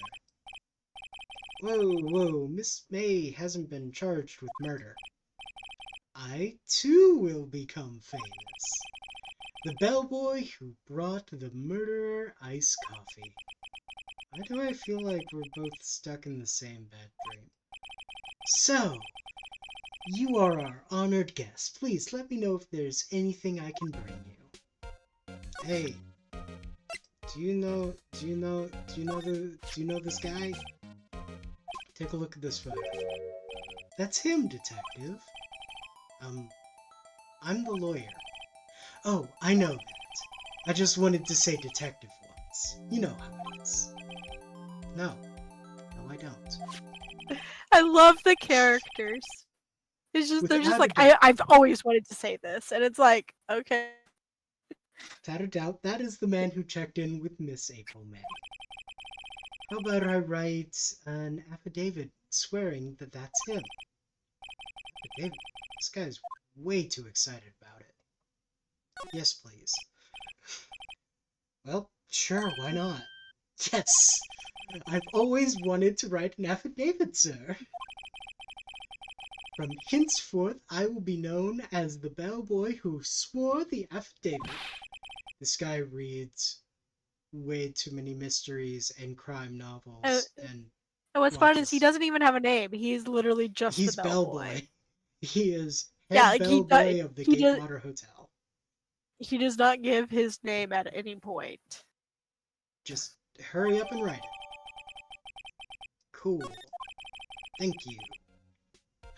Speaker 1: Whoa, Miss May hasn't been charged with murder. I, too, will become famous. The bellboy who brought the murderer iced coffee. Why do I feel like we're both stuck in the same bad dream? So, you are our honored guest. Please let me know if there's anything I can bring you. Hey, do you know this guy? Take a look at this photo. That's him, detective. I'm the lawyer. Oh, I know that. I just wanted to say detective once. You know how it is. No, I don't.
Speaker 2: I love the characters. It's just they're just like I've always wanted to say this, and it's like okay.
Speaker 1: Without a doubt, that is the man who checked in with Miss April May. How about I write an affidavit swearing that that's him? Affidavit? This guy's way too excited about it. Yes, please. Well, sure, why not? Yes! I've always wanted to write an affidavit, sir. From henceforth, I will be known as the bellboy who swore the affidavit. This guy reads way too many mysteries and crime novels and
Speaker 2: what's fun is he doesn't even have a name. He's literally just the bellboy.
Speaker 1: He is head bellboy of the Gatewater Hotel.
Speaker 2: He does not give his name at any point.
Speaker 1: Just hurry up and write it. Cool. Thank you.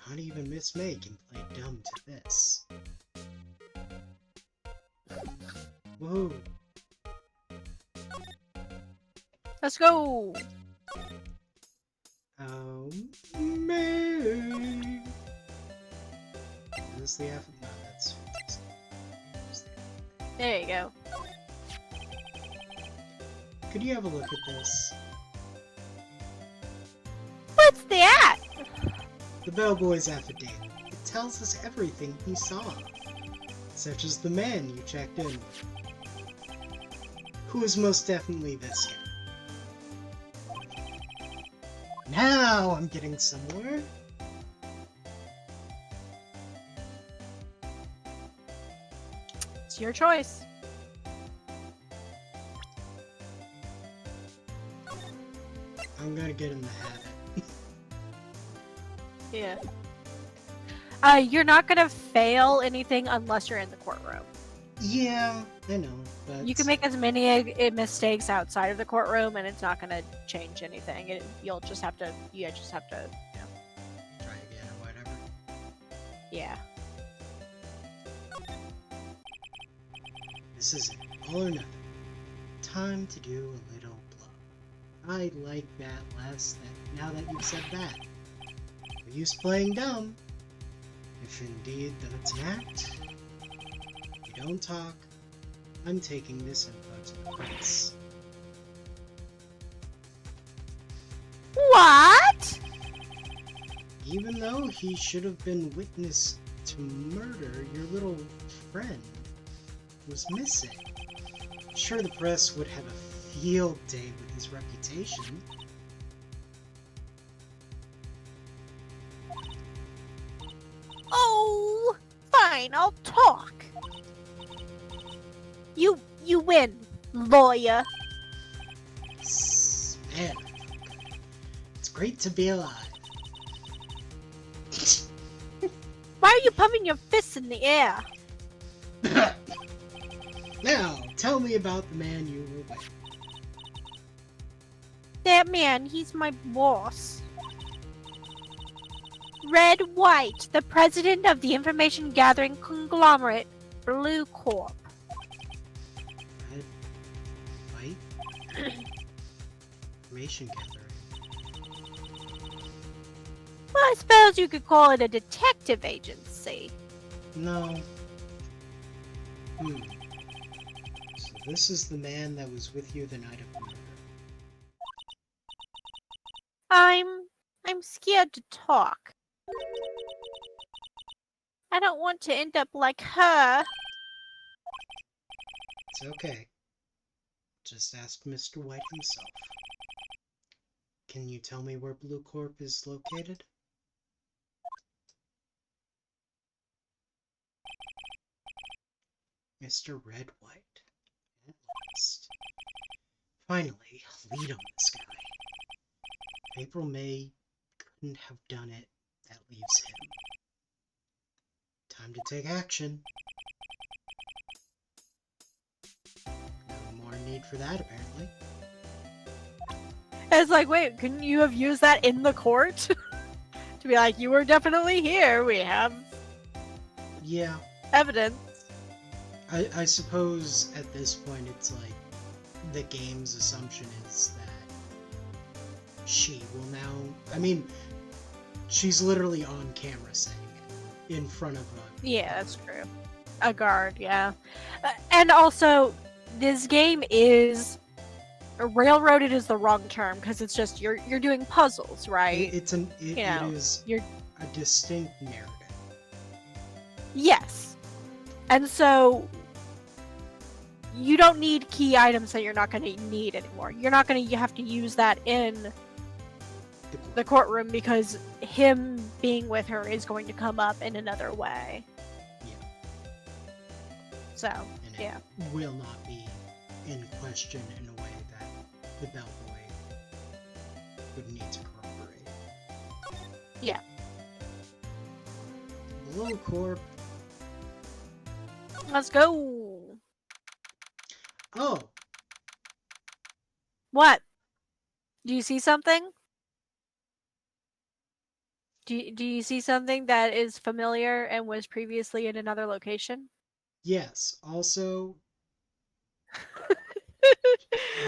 Speaker 1: Not even Miss May can play dumb to this. Whoa.
Speaker 2: Let's go!
Speaker 1: Oh, me. Is this the F? No, that's.
Speaker 2: There you go.
Speaker 1: Could you have a look at this?
Speaker 2: What's that?
Speaker 1: The bellboy's affidavit. It tells us everything he saw, such as the man you checked in with, who is most definitely this guy. Now I'm getting somewhere.
Speaker 2: It's your choice.
Speaker 1: I'm gonna get in the habit.
Speaker 2: Yeah. You're not gonna fail anything unless you're in the courtroom.
Speaker 1: Yeah, I know, but...
Speaker 2: You can make as many mistakes outside of the courtroom, and it's not gonna change anything. You just have to, you know.
Speaker 1: Try again or whatever.
Speaker 2: Yeah.
Speaker 1: This is it. All or nothing. Time to do a little bluff. I like that less now that you've said that. No use playing dumb. If indeed that's an act, you don't talk. I'm taking this info to the prince.
Speaker 2: What?
Speaker 1: Even though he should have been witness to murder, your little friend was missing. I'm sure the press would have a field day with his reputation.
Speaker 2: Oh, fine, I'll talk. You win, lawyer.
Speaker 1: Man, it's great to be alive.
Speaker 2: Why are you pumping your fists in the air?
Speaker 1: Now, tell me about the man you were with.
Speaker 2: That man, he's my boss. Wright, the president of the information gathering conglomerate, Blue Corp.
Speaker 1: Wright? Information gathering.
Speaker 2: Well, I suppose you could call it a detective agency.
Speaker 1: No. So this is the man that was with you the night of the murder.
Speaker 2: I'm scared to talk. I don't want to end up like her.
Speaker 1: It's okay. Just ask Mr. White himself. Can you tell me where Blue Corp is located? Mr. Red White. At last. Finally, lead on this guy. April May couldn't have done it. That leaves him. Time to take action. No more need for that, apparently.
Speaker 2: It's like, wait, couldn't you have used that in the court? To be like, you were definitely here. We have
Speaker 1: Yeah.
Speaker 2: evidence.
Speaker 1: I suppose at this point it's like the game's assumption is that she will now... I mean, she's literally on camera saying it in front of a...
Speaker 2: Yeah, that's true. A guard, yeah. And also, this game is... Railroaded is the wrong term, because it's just, you're doing puzzles, right?
Speaker 1: It is
Speaker 2: you're...
Speaker 1: a distinct narrative.
Speaker 2: Yes. And so... You don't need key items that you're not going to need anymore. You're not going to have to use that in the courtroom because him being with her is going to come up in another way.
Speaker 1: Yeah.
Speaker 2: So,
Speaker 1: And
Speaker 2: yeah.
Speaker 1: it will not be in question in a way that the bellboy would need to corroborate.
Speaker 2: Yeah.
Speaker 1: Blue Corp.
Speaker 2: Let's go.
Speaker 1: Oh,
Speaker 2: What? Do you see something? Do you see something that is familiar and was previously in another location?
Speaker 1: yes. Also,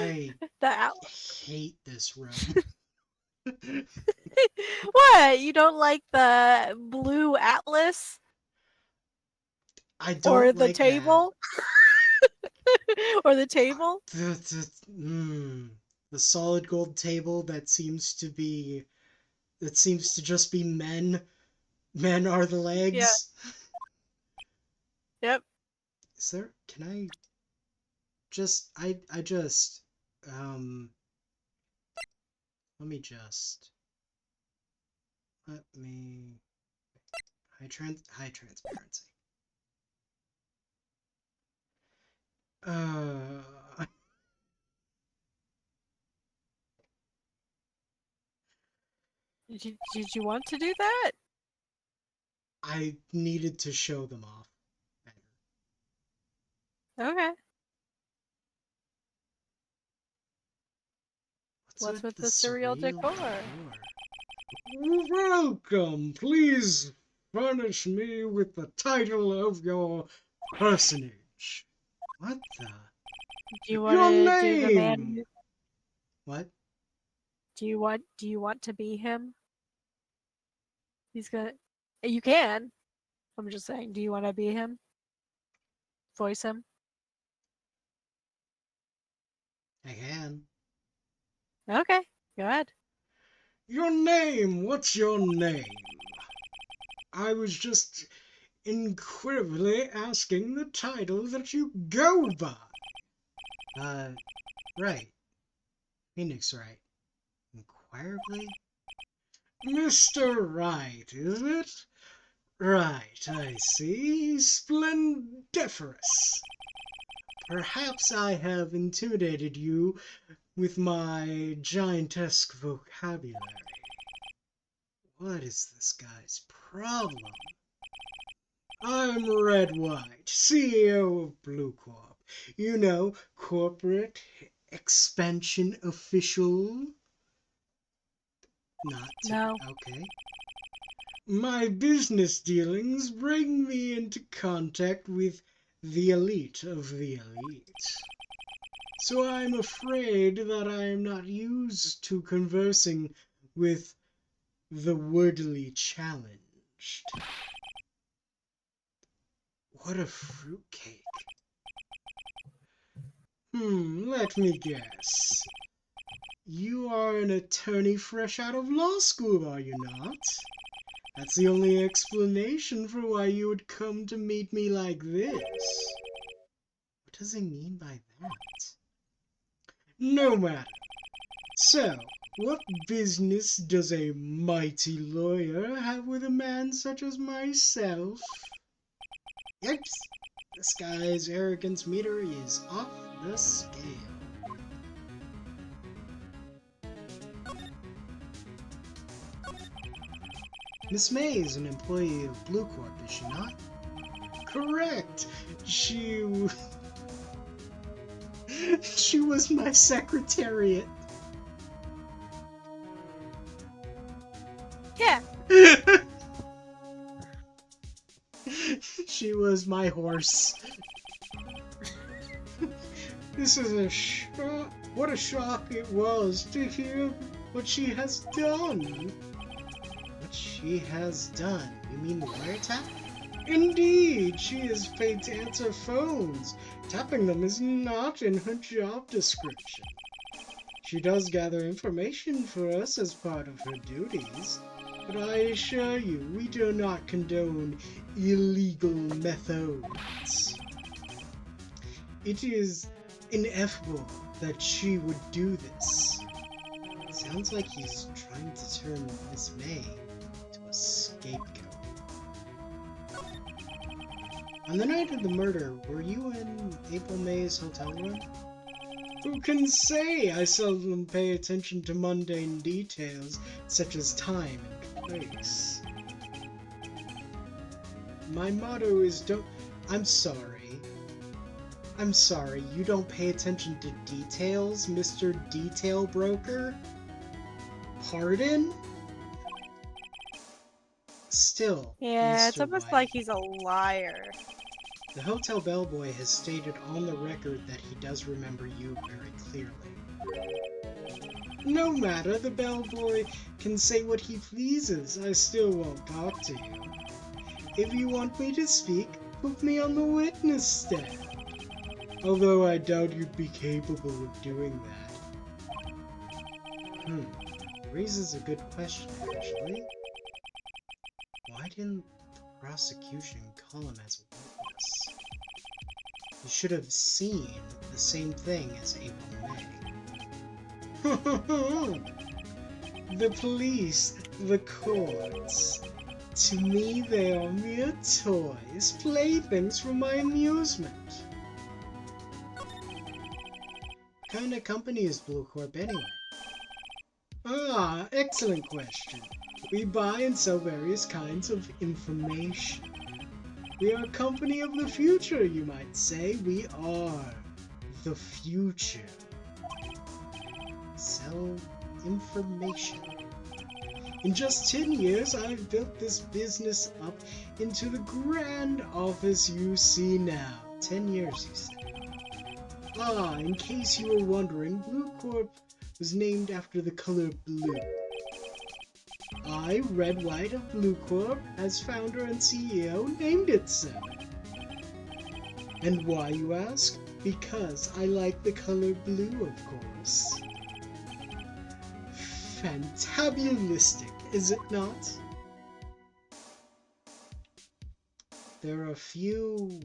Speaker 1: I
Speaker 2: The owl.
Speaker 1: hate this room.
Speaker 2: What? You don't like the blue atlas
Speaker 1: I
Speaker 2: or
Speaker 1: don't
Speaker 2: the
Speaker 1: like that.
Speaker 2: table or the table?
Speaker 1: The solid gold table that seems to just be men. Men are the
Speaker 2: Yeah.
Speaker 1: legs.
Speaker 2: Yep.
Speaker 1: Is there? Can I just? I just. Um. Let me just. Let me. High transparency. Uh.
Speaker 2: Did you want to do that?
Speaker 1: I needed to show them off better.
Speaker 2: Okay.
Speaker 1: What's
Speaker 2: What's
Speaker 1: with
Speaker 2: with
Speaker 1: the
Speaker 2: the surreal
Speaker 1: surreal
Speaker 2: decor?
Speaker 1: decor? Welcome. Please furnish me with the title of your personage. What the?
Speaker 2: Do you want
Speaker 1: Your
Speaker 2: to do the man?
Speaker 1: name. What?
Speaker 2: Do you want to be him? He's gonna. You can. I'm just saying. Do you want to be him? Voice him.
Speaker 1: I can.
Speaker 2: Okay. Go ahead.
Speaker 1: Your name. What's your name? I was just inquisitively asking the title that you go by. Right. Phoenix Wright. Inquirably? Mr. Wright, is it? Right, I see. Splendiferous. Perhaps I have intimidated you with my giantesque vocabulary. What is this guy's problem? I'm Red White, CEO of Blue Corp. You know, corporate expansion official. Not
Speaker 2: No.
Speaker 1: okay. My business dealings bring me into contact with the elite of the elite. So I'm afraid that I am not used to conversing with the wordily challenged. What a fruitcake. Let me guess. You are an attorney fresh out of law school, are you not? That's the only explanation for why you would come to meet me like this. What does he mean by that? No matter. So, what business does a mighty lawyer have with a man such as myself? Yikes! This guy's arrogance meter is off the scale. Miss May is an employee of Blue Corp, is she not? Correct! She was my secretariat.
Speaker 2: Yeah.
Speaker 1: She was my horse. This is a shock. What a shock it was to hear what she has done. What she has done? You mean the wiretap? Indeed, she is paid to answer phones. Tapping them is not in her job description. She does gather information for us as part of her duties, but I assure you, we do not condone illegal methods. It is ineffable that she would do this. Sounds like he's trying to turn Miss May into a scapegoat. On the night of the murder, were you in April May's hotel room? Who can say? I seldom pay attention to mundane details such as time and place. My motto is don't... I'm sorry. I'm sorry, you don't pay attention to details, Mr. Detail Broker? Pardon? Still,
Speaker 2: Yeah, it's
Speaker 1: Mr.
Speaker 2: almost
Speaker 1: White.
Speaker 2: like he's a liar.
Speaker 1: The hotel bellboy has stated on the record that he does remember you very clearly. No matter, the bellboy can say what he pleases. I still won't talk to you. If you want me to speak, put me on the witness stand. Although I doubt you'd be capable of doing that. Raises a good question, actually. Why didn't the prosecution call him as a witness? You should have seen the same thing as April May. The police, the courts. To me, they are mere toys, playthings for my amusement. What kind of company is Blue Corp anyway? Ah, excellent question. We buy and sell various kinds of information. We are a company of the future, you might say. We are the future. Sell information. In just 10 years, I've built this business up into the grand office you see now. 10 years, you said. Ah, in case you were wondering, Blue Corp was named after the color blue. I, Wright of Blue Corp, as founder and CEO, named it so. And why, you ask? Because I like the color blue, of course. Fantabulistic, is it not? There are a few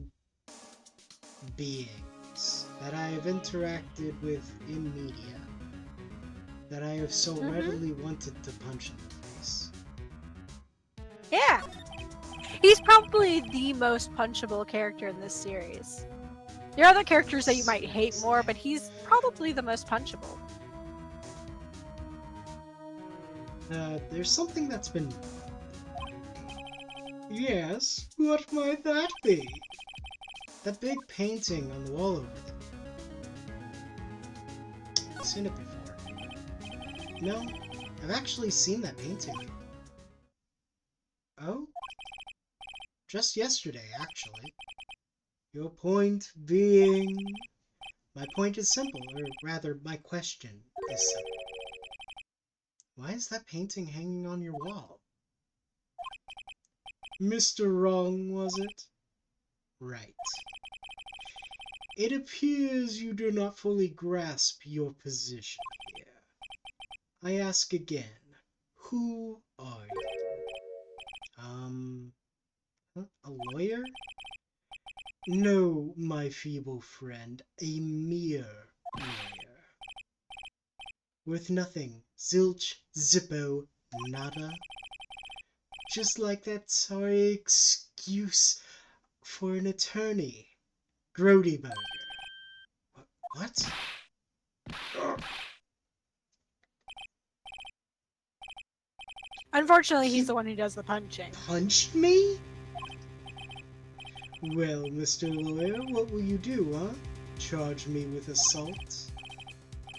Speaker 1: beings that I have interacted with in media that I have so readily wanted to punch in the face.
Speaker 2: Yeah. He's probably the most punchable character in this series. There are other characters that you might hate more, but he's probably the most punchable.
Speaker 1: There's something that's been... Yes, what might that be? That big painting on the wall over there. I've seen it before. No, I've actually seen that painting. Oh? Just yesterday, actually. Your point being... My point is simple, or rather, my question is simple. Why is that painting hanging on your wall? Mr. Wrong, was it? Right. It appears you do not fully grasp your position here. I ask again, who are you? A lawyer? No, my feeble friend, a mere lawyer. Worth nothing, zilch, zippo, nada. Just like that sorry excuse for an attorney. Grody Burger. What?
Speaker 2: Unfortunately, he's the one who does the punching.
Speaker 1: Punched me? Well, Mr. Lawyer, what will you do, huh? Charge me with assault?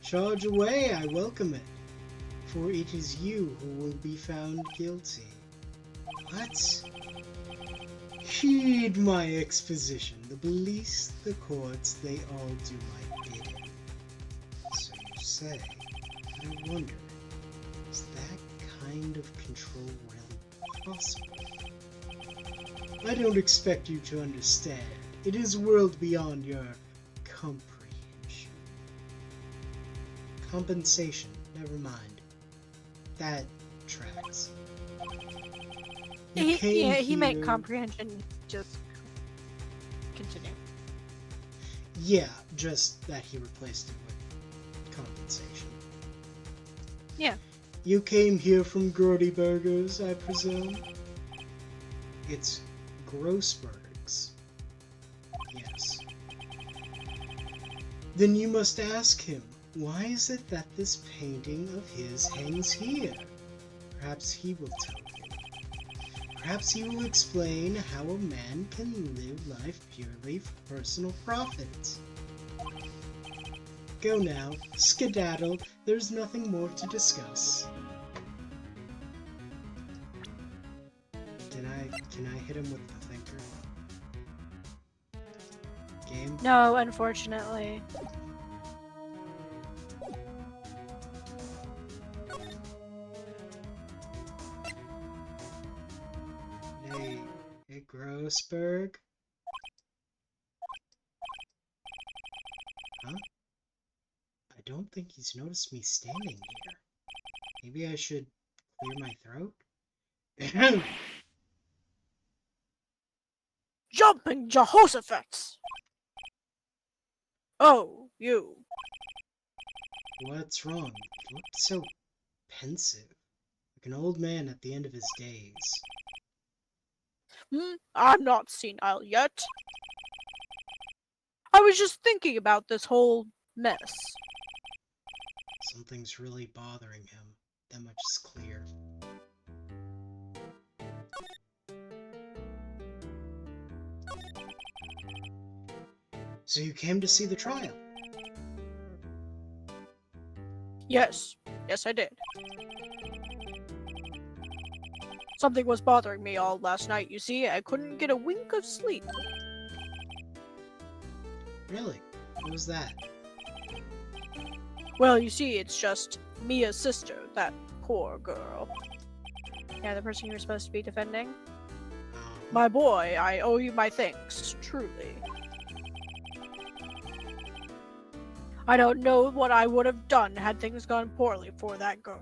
Speaker 1: Charge away, I welcome it. For it is you who will be found guilty. What? Heed my exposition. The police, the courts, they all do my bidding. So you say. I wonder, is that kind of control really possible? I don't expect you to understand. It is a world beyond your comprehension. Compensation, never mind. That tracks.
Speaker 2: He meant comprehension, just continue.
Speaker 1: Yeah, just that he replaced it with compensation.
Speaker 2: Yeah.
Speaker 1: You came here from Grody Burgers, I presume? It's Grossberg's. Yes. Then you must ask him, why is it that this painting of his hangs here? Perhaps he will tell you. Perhaps he will explain how a man can live life purely for personal profit. Go now, skedaddle, there's nothing more to discuss. Can I hit him with the thinker? Game?
Speaker 2: No, unfortunately.
Speaker 1: Grossberg? Huh? I don't think he's noticed me standing here. Maybe I should clear my throat?
Speaker 2: Jumping Jehoshaphat! Oh, you.
Speaker 1: What's wrong? You look so pensive, like an old man at the end of his days.
Speaker 2: I'm not senile yet. I was just thinking about this whole mess.
Speaker 1: Something's really bothering him. That much is clear. So you came to see the trial?
Speaker 2: Yes, I did. Something was bothering me all last night, you see. I couldn't get a wink of sleep.
Speaker 1: Really? What was that?
Speaker 2: Well, you see, it's just Mia's sister, that poor girl. Yeah, the person you were supposed to be defending? My boy, I owe you my thanks, truly. I don't know what I would have done had things gone poorly for that girl.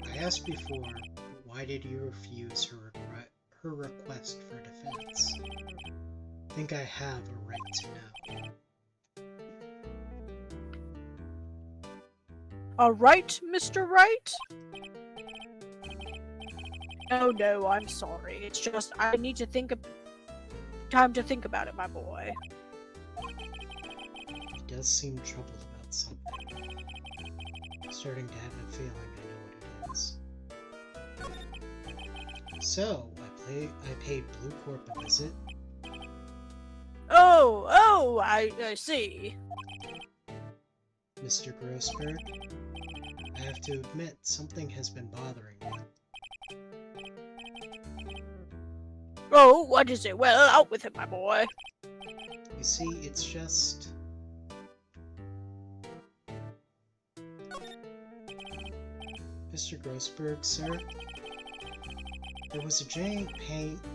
Speaker 1: I asked before, why did you refuse her request for defense? I think I have a right to know.
Speaker 2: All right, Mr. Wright? Oh no, I'm sorry. It's just I need to time to think about it, my boy.
Speaker 1: He does seem troubled about something. I'm starting to have a feeling I know what it is. So, I paid Blue Corp a visit.
Speaker 2: Oh, I see.
Speaker 1: Mr. Grossberg, I have to admit, something has been bothering me.
Speaker 2: Oh, what is it? Well, out with it, my boy.
Speaker 1: You see, it's just... Mr. Grossberg, sir, there was a giant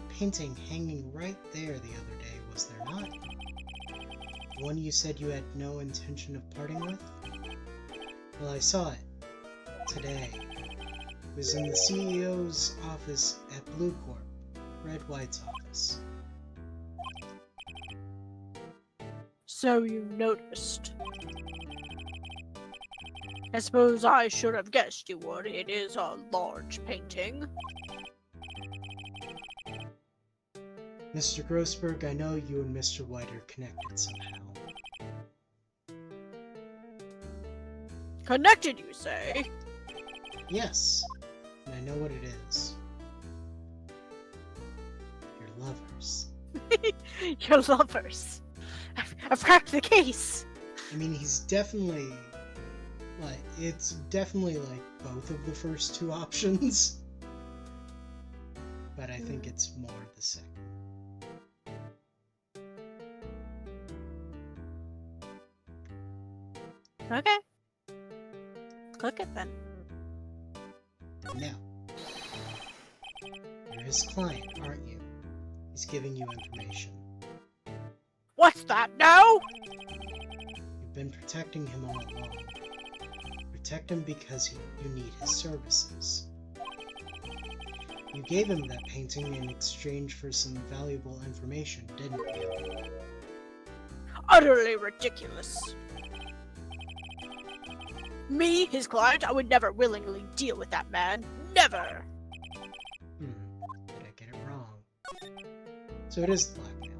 Speaker 1: painting hanging right there the other day, was there not? The one you said you had no intention of parting with? Well, I saw it. Today. It was in the CEO's office at Blue Corp, Red White's office.
Speaker 2: So you noticed. I suppose I should have guessed you would. It is a large painting.
Speaker 1: Mr. Grossberg, I know you and Mr. White are connected somehow.
Speaker 2: Connected, you say?
Speaker 1: Yes, and I know what it is. You're lovers.
Speaker 2: You're lovers. I've cracked the case.
Speaker 1: I mean, he's definitely... it's definitely, both of the first two options. But I think it's more the second.
Speaker 2: Okay. Click it then.
Speaker 1: Now, you're his client, aren't you? He's giving you information.
Speaker 2: What's that now?
Speaker 1: You've been protecting him all along. Protect him because you need his services. You gave him that painting in exchange for some valuable information, didn't you?
Speaker 2: Utterly ridiculous. Me, his client, I would never willingly deal with that man. Never!
Speaker 1: Did I get it wrong? So it is blackmail.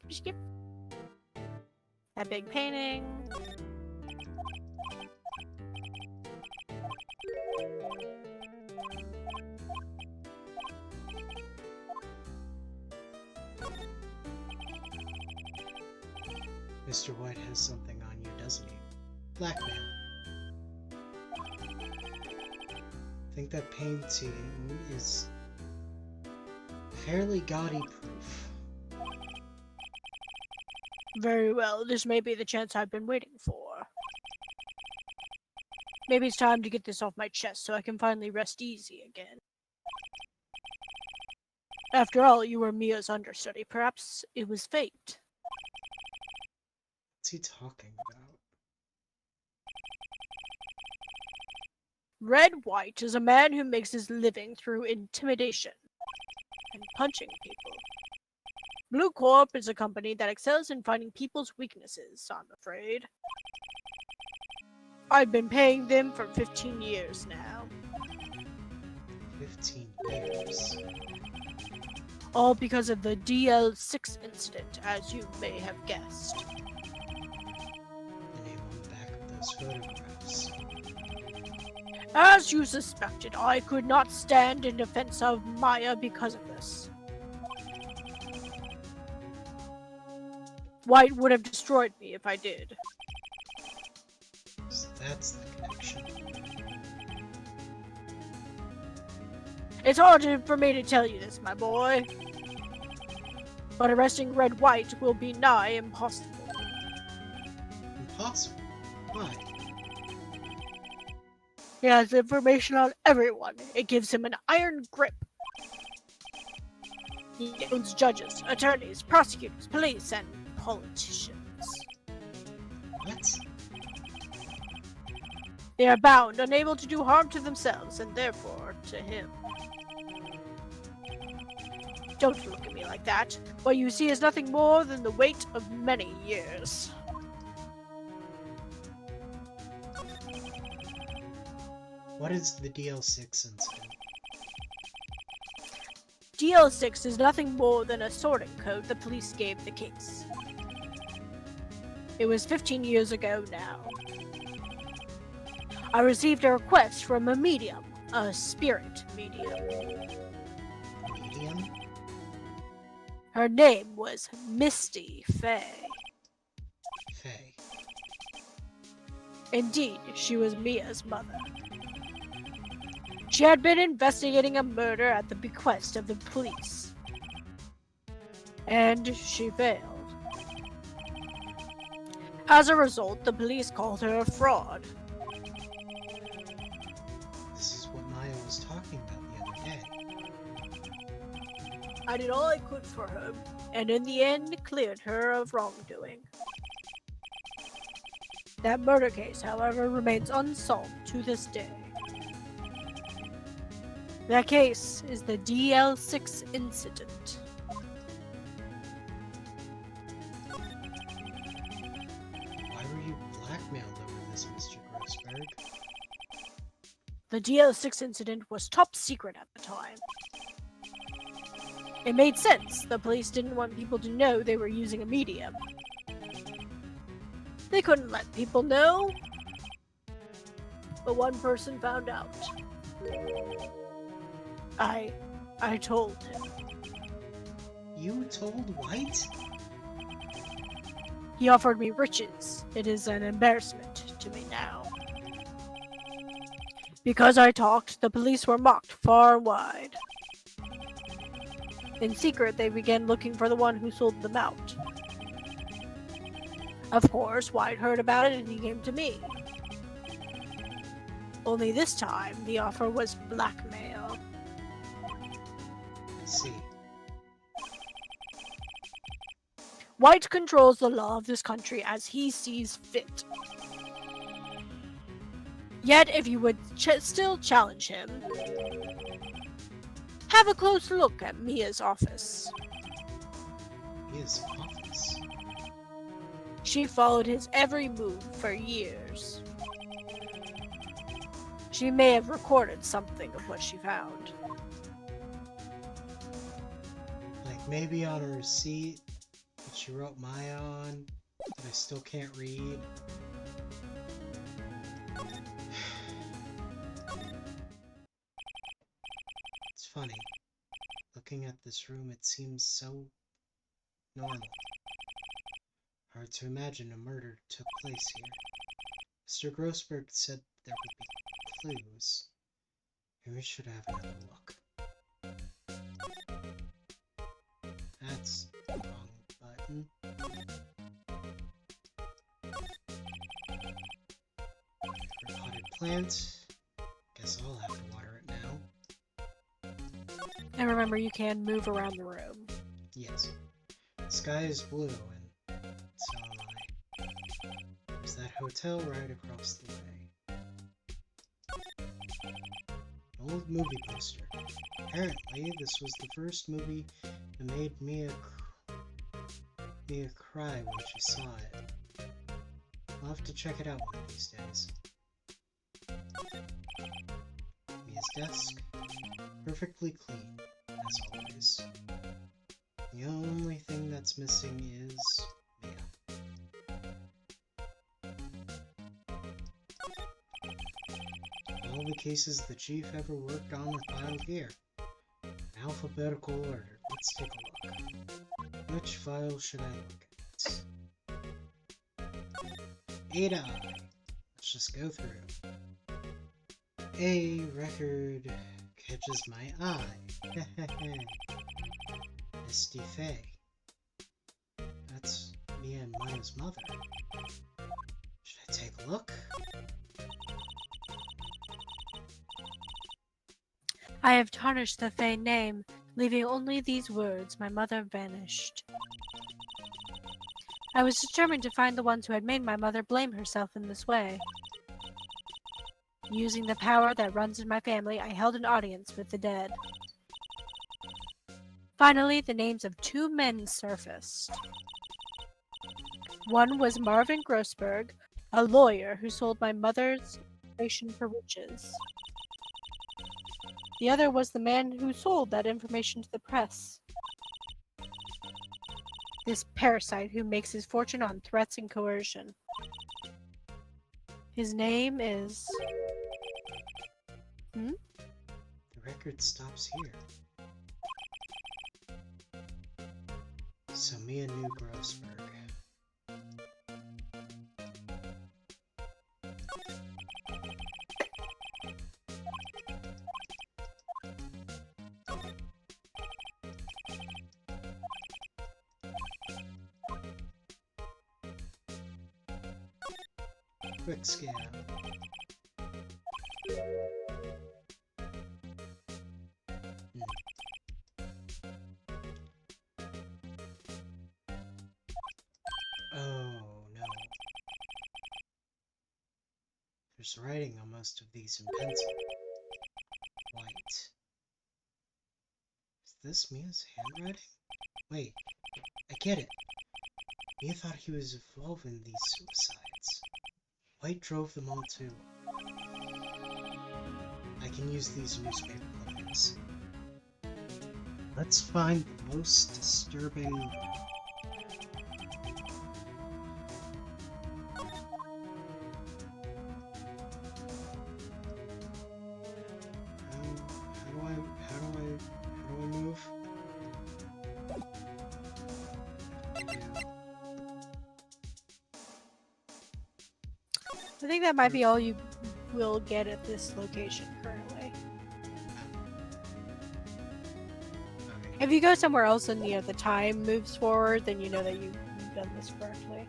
Speaker 2: Skip. That big painting.
Speaker 1: Mr. White has something on you, doesn't he? Blackmail. I think that painting is fairly gaudy proof.
Speaker 2: Very well, this may be the chance I've been waiting for. Maybe it's time to get this off my chest so I can finally rest easy again. After all, you were Mia's understudy. Perhaps it was fate.
Speaker 1: What's he talking about?
Speaker 2: Red White is a man who makes his living through intimidation and punching people. Blue Corp is a company that excels in finding people's weaknesses, I'm afraid. I've been paying them for 15 years now.
Speaker 1: 15 years.
Speaker 2: All because of the DL6 incident, as you may have guessed.
Speaker 1: The name on the back of those photographs.
Speaker 2: As you suspected, I could not stand in defense of Maya because of this. White would have destroyed me if I did.
Speaker 1: So that's the connection.
Speaker 2: It's hard for me to tell you this, my boy. But arresting Red White will be nigh impossible.
Speaker 1: Impossible? Why?
Speaker 2: He has information on everyone. It gives him an iron grip. He owns judges, attorneys, prosecutors, police, and politicians.
Speaker 1: What?
Speaker 2: They are bound, unable to do harm to themselves, and therefore to him. Don't look at me like that. What you see is nothing more than the weight of many years.
Speaker 1: What is the DL6 incident?
Speaker 2: DL6 is nothing more than a sorting code the police gave the case. It was 15 years ago now. I received a request from a medium, a spirit medium.
Speaker 1: Medium?
Speaker 2: Her name was Misty Faye.
Speaker 1: Faye.
Speaker 2: Indeed, she was Mia's mother. She had been investigating a murder at the bequest of the police. And she failed. As a result, the police called her a fraud.
Speaker 1: This is what Maya was talking about the other day.
Speaker 2: I did all I could for her, and in the end cleared her of wrongdoing. That murder case, however, remains unsolved to this day. That case is the DL6 incident.
Speaker 1: Why were you blackmailed over this, Mr. Grossberg?
Speaker 2: The DL6 incident was top secret at the time. It made sense. The police didn't want people to know they were using a medium. They couldn't let people know. But one person found out. I told him.
Speaker 1: You told White?
Speaker 2: He offered me riches. It is an embarrassment to me now. Because I talked, the police were mocked far and wide. In secret, they began looking for the one who sold them out. Of course, White heard about it and he came to me. Only this time, the offer was blackmail.
Speaker 1: I see.
Speaker 2: White controls the law of this country as he sees fit. Yet, if you would still challenge him, have a close look at Mia's office.
Speaker 1: His office?
Speaker 2: She followed his every move for years. She may have recorded something of what she found.
Speaker 1: Like maybe on a receipt that she wrote Maya on that I still can't read. It's funny. Looking at this room, it seems so normal. Hard to imagine a murder took place here. Mr. Grossberg said there would be clues. Maybe we should have another look. That's the wrong button. Potted plant. Guess I'll have to water it now.
Speaker 2: And remember, you can move around the room.
Speaker 1: Yes. The sky is blue, and so am I. There's that hotel right across the way. An old movie poster. Apparently, this was the first movie that made Mia cry when she saw it. I'll have to check it out one of these days. Mia's desk. Perfectly clean, as always. The only thing that's missing is Mia. All the cases the chief ever worked on are filed here. In alphabetical order. Let's take a look. Which file should I look at? Ada! Let's just go through. A record catches my eye. Misty Faye. That's Mia and Maya's mother. Should I take a look?
Speaker 2: I have tarnished the Fae name, leaving only these words, my mother vanished. I was determined to find the ones who had made my mother blame herself in this way. Using the power that runs in my family, I held an audience with the dead. Finally, the names of two men surfaced. One was Marvin Grossberg, a lawyer who sold my mother's information for riches. The other was the man who sold that information to the press. This parasite who makes his fortune on threats and coercion. His name is...
Speaker 1: The record stops here. So Mia knew Grossberg. Quick scan. Oh no. There's writing on most of these in pencil. White. Is this Mia's handwriting? Wait, I get it. Mia thought he was involved in these suicides. White drove them all too. I can use these newspaper clippings. Let's find the most disturbing... How do I move?
Speaker 2: I think that might be all you will get at this location currently.
Speaker 1: Okay.
Speaker 2: If you go somewhere else and the time moves forward, then you know that you've done this correctly.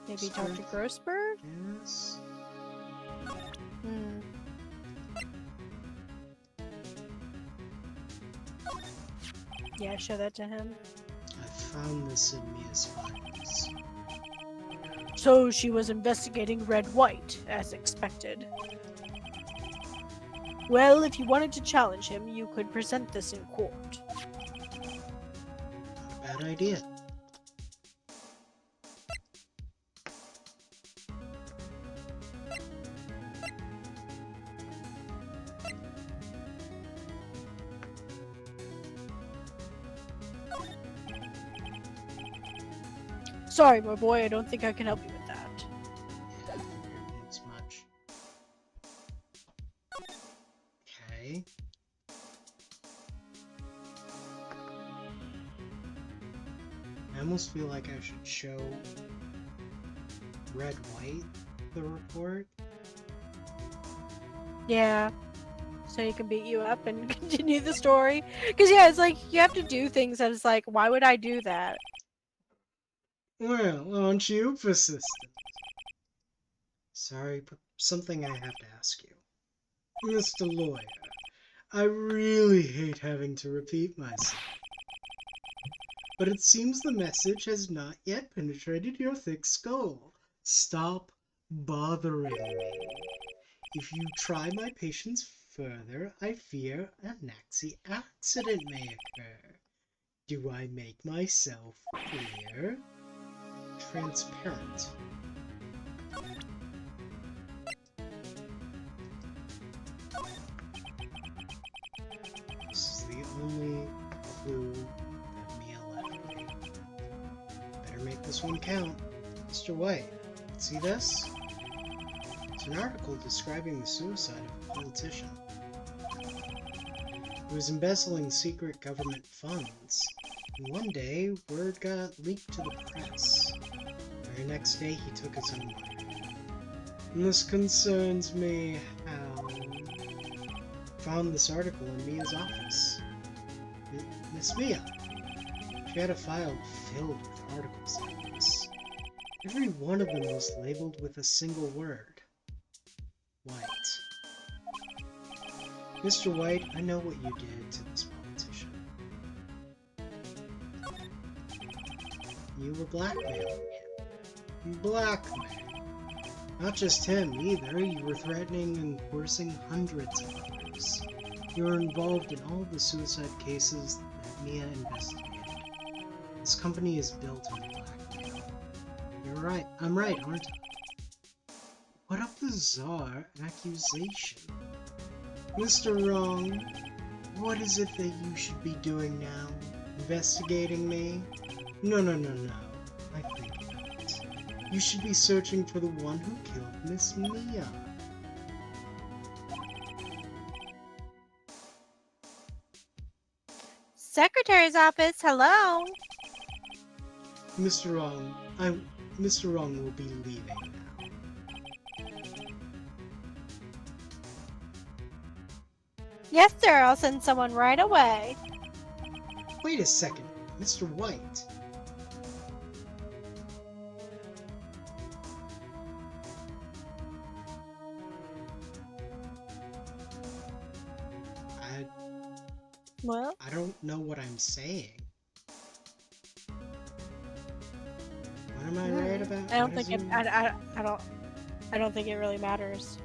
Speaker 2: Maybe talk to Grossberg?
Speaker 1: Yes.
Speaker 2: Yeah, show that to him.
Speaker 1: I found this in Mia's files.
Speaker 2: So she was investigating Red White, as expected. Well, if you wanted to challenge him, you could present this in court.
Speaker 1: Not a bad idea.
Speaker 2: Sorry, my boy, I don't think I can help you with that.
Speaker 1: Yeah, I figured as much. Okay. I almost feel like I should show Red White the report.
Speaker 2: Yeah. so he can beat you up and continue the story. Because yeah, it's like you have to do things that it's like, why would I do that?
Speaker 1: Well, aren't you persistent? Sorry, but something I have to ask you. Mr. Lawyer, I really hate having to repeat myself. But it seems the message has not yet penetrated your thick skull. Stop bothering me. If you try my patience further, I fear a Naxi accident may occur. Do I make myself clear? Transparent. This is the only clue that Mia left me. Better make this one count. Mr. White, see this? It's an article describing the suicide of a politician. He was embezzling secret government funds, and one day word got leaked to the press. The very next day he took his own life. And this concerns me. How? Found this article in Mia's office. Miss Mia. She had a file filled with articles like this. Every one of them was labeled with a single word. White. Mr. White, I know what you did to this politician. You were blackmailing him. Blackmail. Not just him either, you were threatening and coercing hundreds of others. You were involved in all the suicide cases that Mia investigated. This company is built on blackmail. You're right, I'm right, aren't I? What a bizarre accusation. Mr. Wrong, what is it that you should be doing now? Investigating me? No. I think not. You should be searching for the one who killed Miss Mia.
Speaker 2: Secretary's office, hello?
Speaker 1: Mr. Wrong will be leaving now.
Speaker 2: Yes, sir, I'll send someone right away.
Speaker 1: Wait a second, Mr. White.
Speaker 2: Well,
Speaker 1: I don't know what I'm saying. What am I right about?
Speaker 2: I don't think it. I don't think it really matters.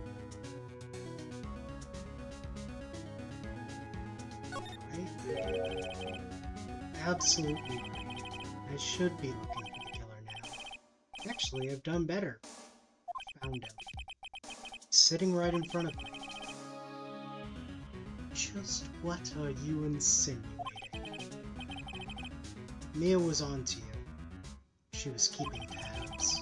Speaker 1: Right? Absolutely right. I should be looking for the killer now. Actually, I've done better. Found him. He's sitting right in front of me. Just what are you insinuating? Mia was on to you. She was keeping tabs.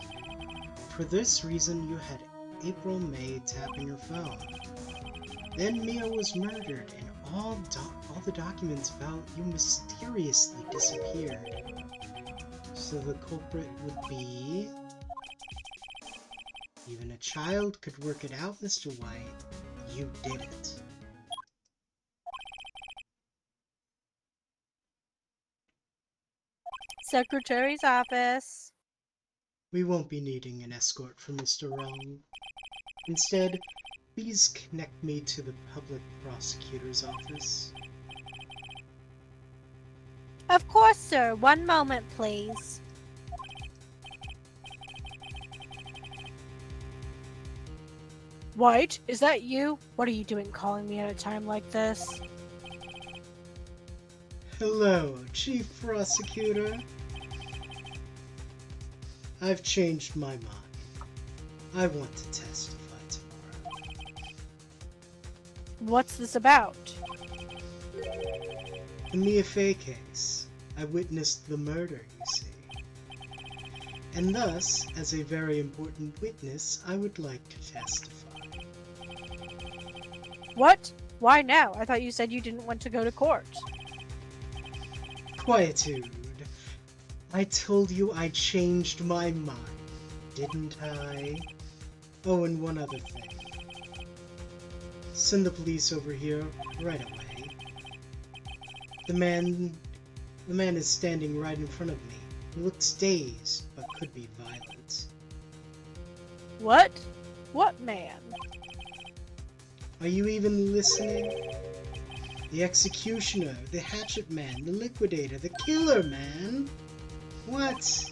Speaker 1: For this reason, you had April May tapping your phone. Then Mia was murdered, and all the documents about you mysteriously disappeared. So the culprit would be... Even a child could work it out, Mr. White. You did it.
Speaker 2: Secretary's office.
Speaker 1: We won't be needing an escort from Mr. Wrong. Instead, please connect me to the public prosecutor's office.
Speaker 2: Of course, sir. One moment, please. White, is that you? What are you doing calling me at a time like this?
Speaker 1: Hello, Chief Prosecutor. I've changed my mind. I want to testify tomorrow.
Speaker 2: What's this about?
Speaker 1: In the Fei case, I witnessed the murder, you see. And thus, as a very important witness, I would like to testify.
Speaker 2: What? Why now? I thought you said you didn't want to go to court.
Speaker 1: Quietude. I told you I changed my mind, didn't I? Oh, and one other thing. Send the police over here right away. The man is standing right in front of me. He looks dazed, but could be violent.
Speaker 2: What? What man?
Speaker 1: Are you even listening? The executioner, the hatchet man, the liquidator, the killer man? What?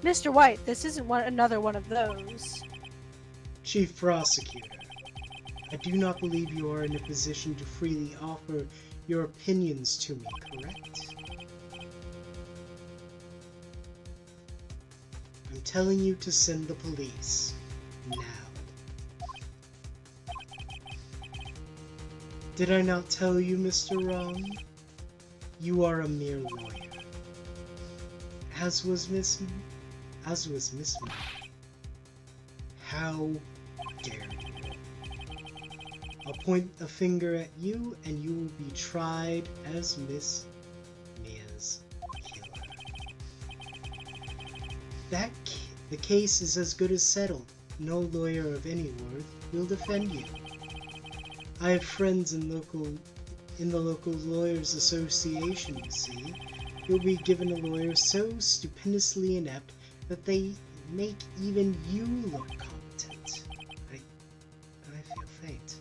Speaker 2: Mr. White, this isn't another one of those.
Speaker 1: Chief Prosecutor, I do not believe you are in a position to freely offer your opinions to me, correct? I'm telling you to send the police. Now. Did I not tell you, Mr. Wrong? You are a mere lawyer. As was Miss May. How dare you? I'll point a finger at you and you will be tried as Miss Mia's killer. The case is as good as settled. No lawyer of any worth will defend you. I have friends in the local lawyers association, you see. You'll be given a lawyer so stupendously inept that they make even you look competent. I feel faint.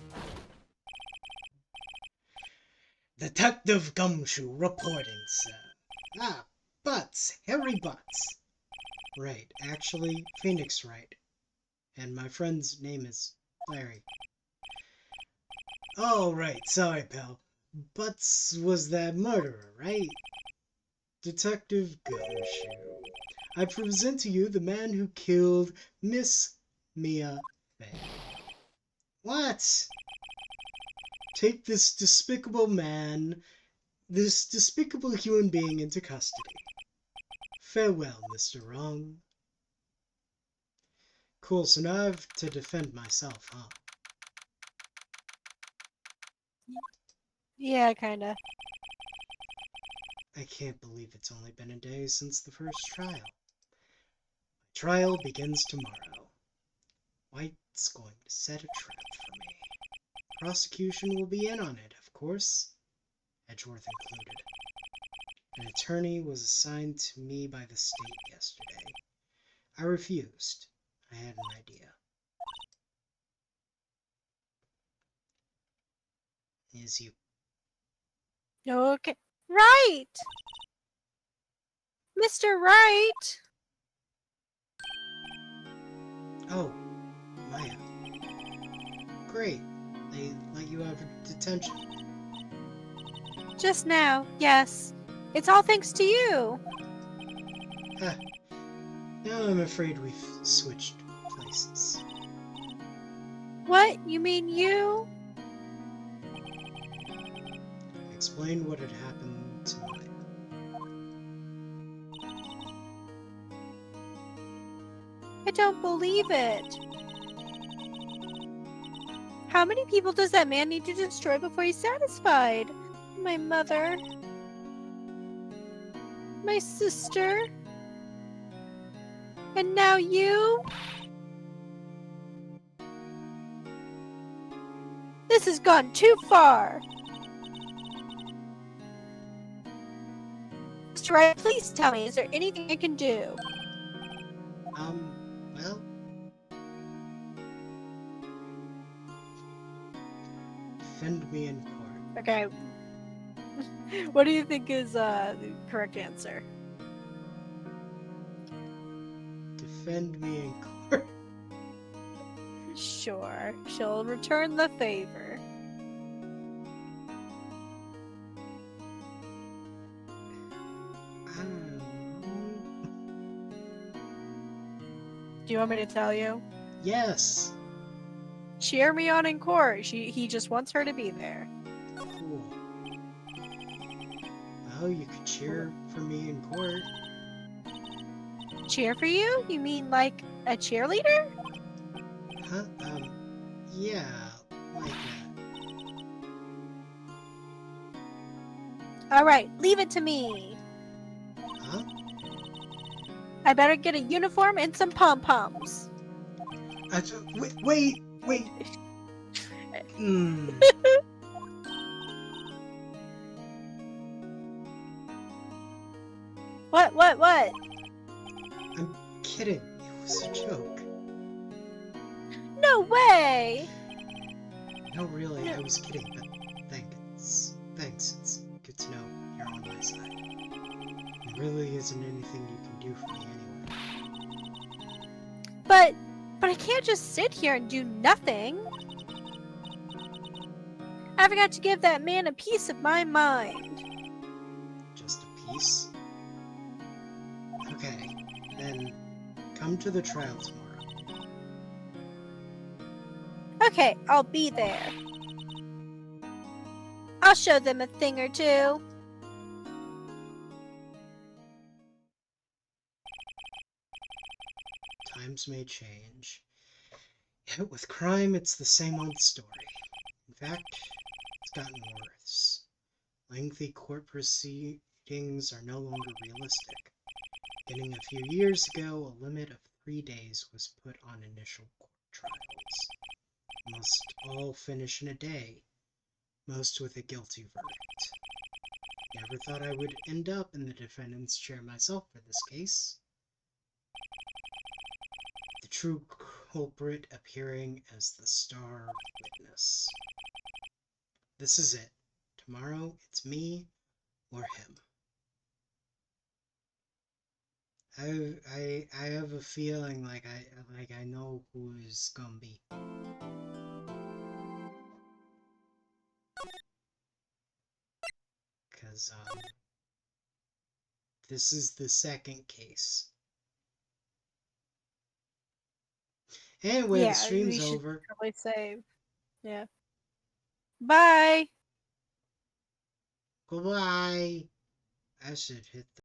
Speaker 1: Detective Gumshoe reporting, sir. Ah, Butts! Harry Butts! Right, actually, Phoenix Wright. And my friend's name is Larry. Oh, right, sorry, pal. Butts was that murderer, right? Detective Gumshoe. I present to you the man who killed Miss Mia Fey. What? Take this despicable human being into custody. Farewell, Mr. Wrong. Cool, so now I have to defend myself, huh?
Speaker 2: Yeah, kinda.
Speaker 1: I can't believe it's only been a day since the first trial. My trial begins tomorrow. White's going to set a trap for me. Prosecution will be in on it, of course, Edgeworth included. An attorney was assigned to me by the state yesterday. I refused. I had an idea. Is you.
Speaker 2: Okay. Right! Mr. Wright!
Speaker 1: Oh, Maya. Great. They let you out of detention.
Speaker 2: Just now, yes. It's all thanks to you.
Speaker 1: Huh. Now I'm afraid we've switched places.
Speaker 2: What? You mean you?
Speaker 1: Explain what had happened to Maya.
Speaker 2: I don't believe it. How many people does that man need to destroy before he's satisfied? My mother. My sister. And now you? This has gone too far. Mr. Wright, please tell me, is there anything I can do?
Speaker 1: Well... Defend me in court.
Speaker 2: Okay. What do you think is the correct answer?
Speaker 1: Defend me in court?
Speaker 2: Sure. She'll return the favor.
Speaker 1: I don't know.
Speaker 2: Do you want me to tell you?
Speaker 1: Yes!
Speaker 2: Cheer me on in court. He just wants her to be there.
Speaker 1: Cool. Well, you could cheer for me in court.
Speaker 2: Cheer for you? You mean like a cheerleader?
Speaker 1: Huh? Yeah, like that.
Speaker 2: Alright, leave it to me.
Speaker 1: Huh?
Speaker 2: I better get a uniform and some pom-poms.
Speaker 1: Wait. Hmm.
Speaker 2: What?
Speaker 1: I'm kidding. It was a joke.
Speaker 2: No way!
Speaker 1: No, really,
Speaker 2: No.
Speaker 1: I was kidding, but thanks. It's good to know you're on my side. There really isn't anything you can do for me anyway.
Speaker 2: But I can't just sit here and do nothing. I forgot to give that man a piece of my mind.
Speaker 1: Just a piece? Okay, then come to the trial tomorrow.
Speaker 2: Okay, I'll be there. I'll show them a thing or two.
Speaker 1: Times may change. Yet with crime, it's the same old story. In fact, it's gotten worse. Lengthy court proceedings are no longer realistic. Beginning a few years ago, a limit of 3 days was put on initial court trials. Almost all finish in a day, most with a guilty verdict. Never thought I would end up in the defendant's chair myself for this case. The true culprit appearing as the star witness. This is it. Tomorrow, it's me or him. I have a feeling like I know who is gonna be. Cause this is the second case. Anyway, the
Speaker 2: Yeah, we
Speaker 1: stream's
Speaker 2: should
Speaker 1: over.
Speaker 2: probably save. Yeah. Bye!
Speaker 1: Goodbye. I should hit the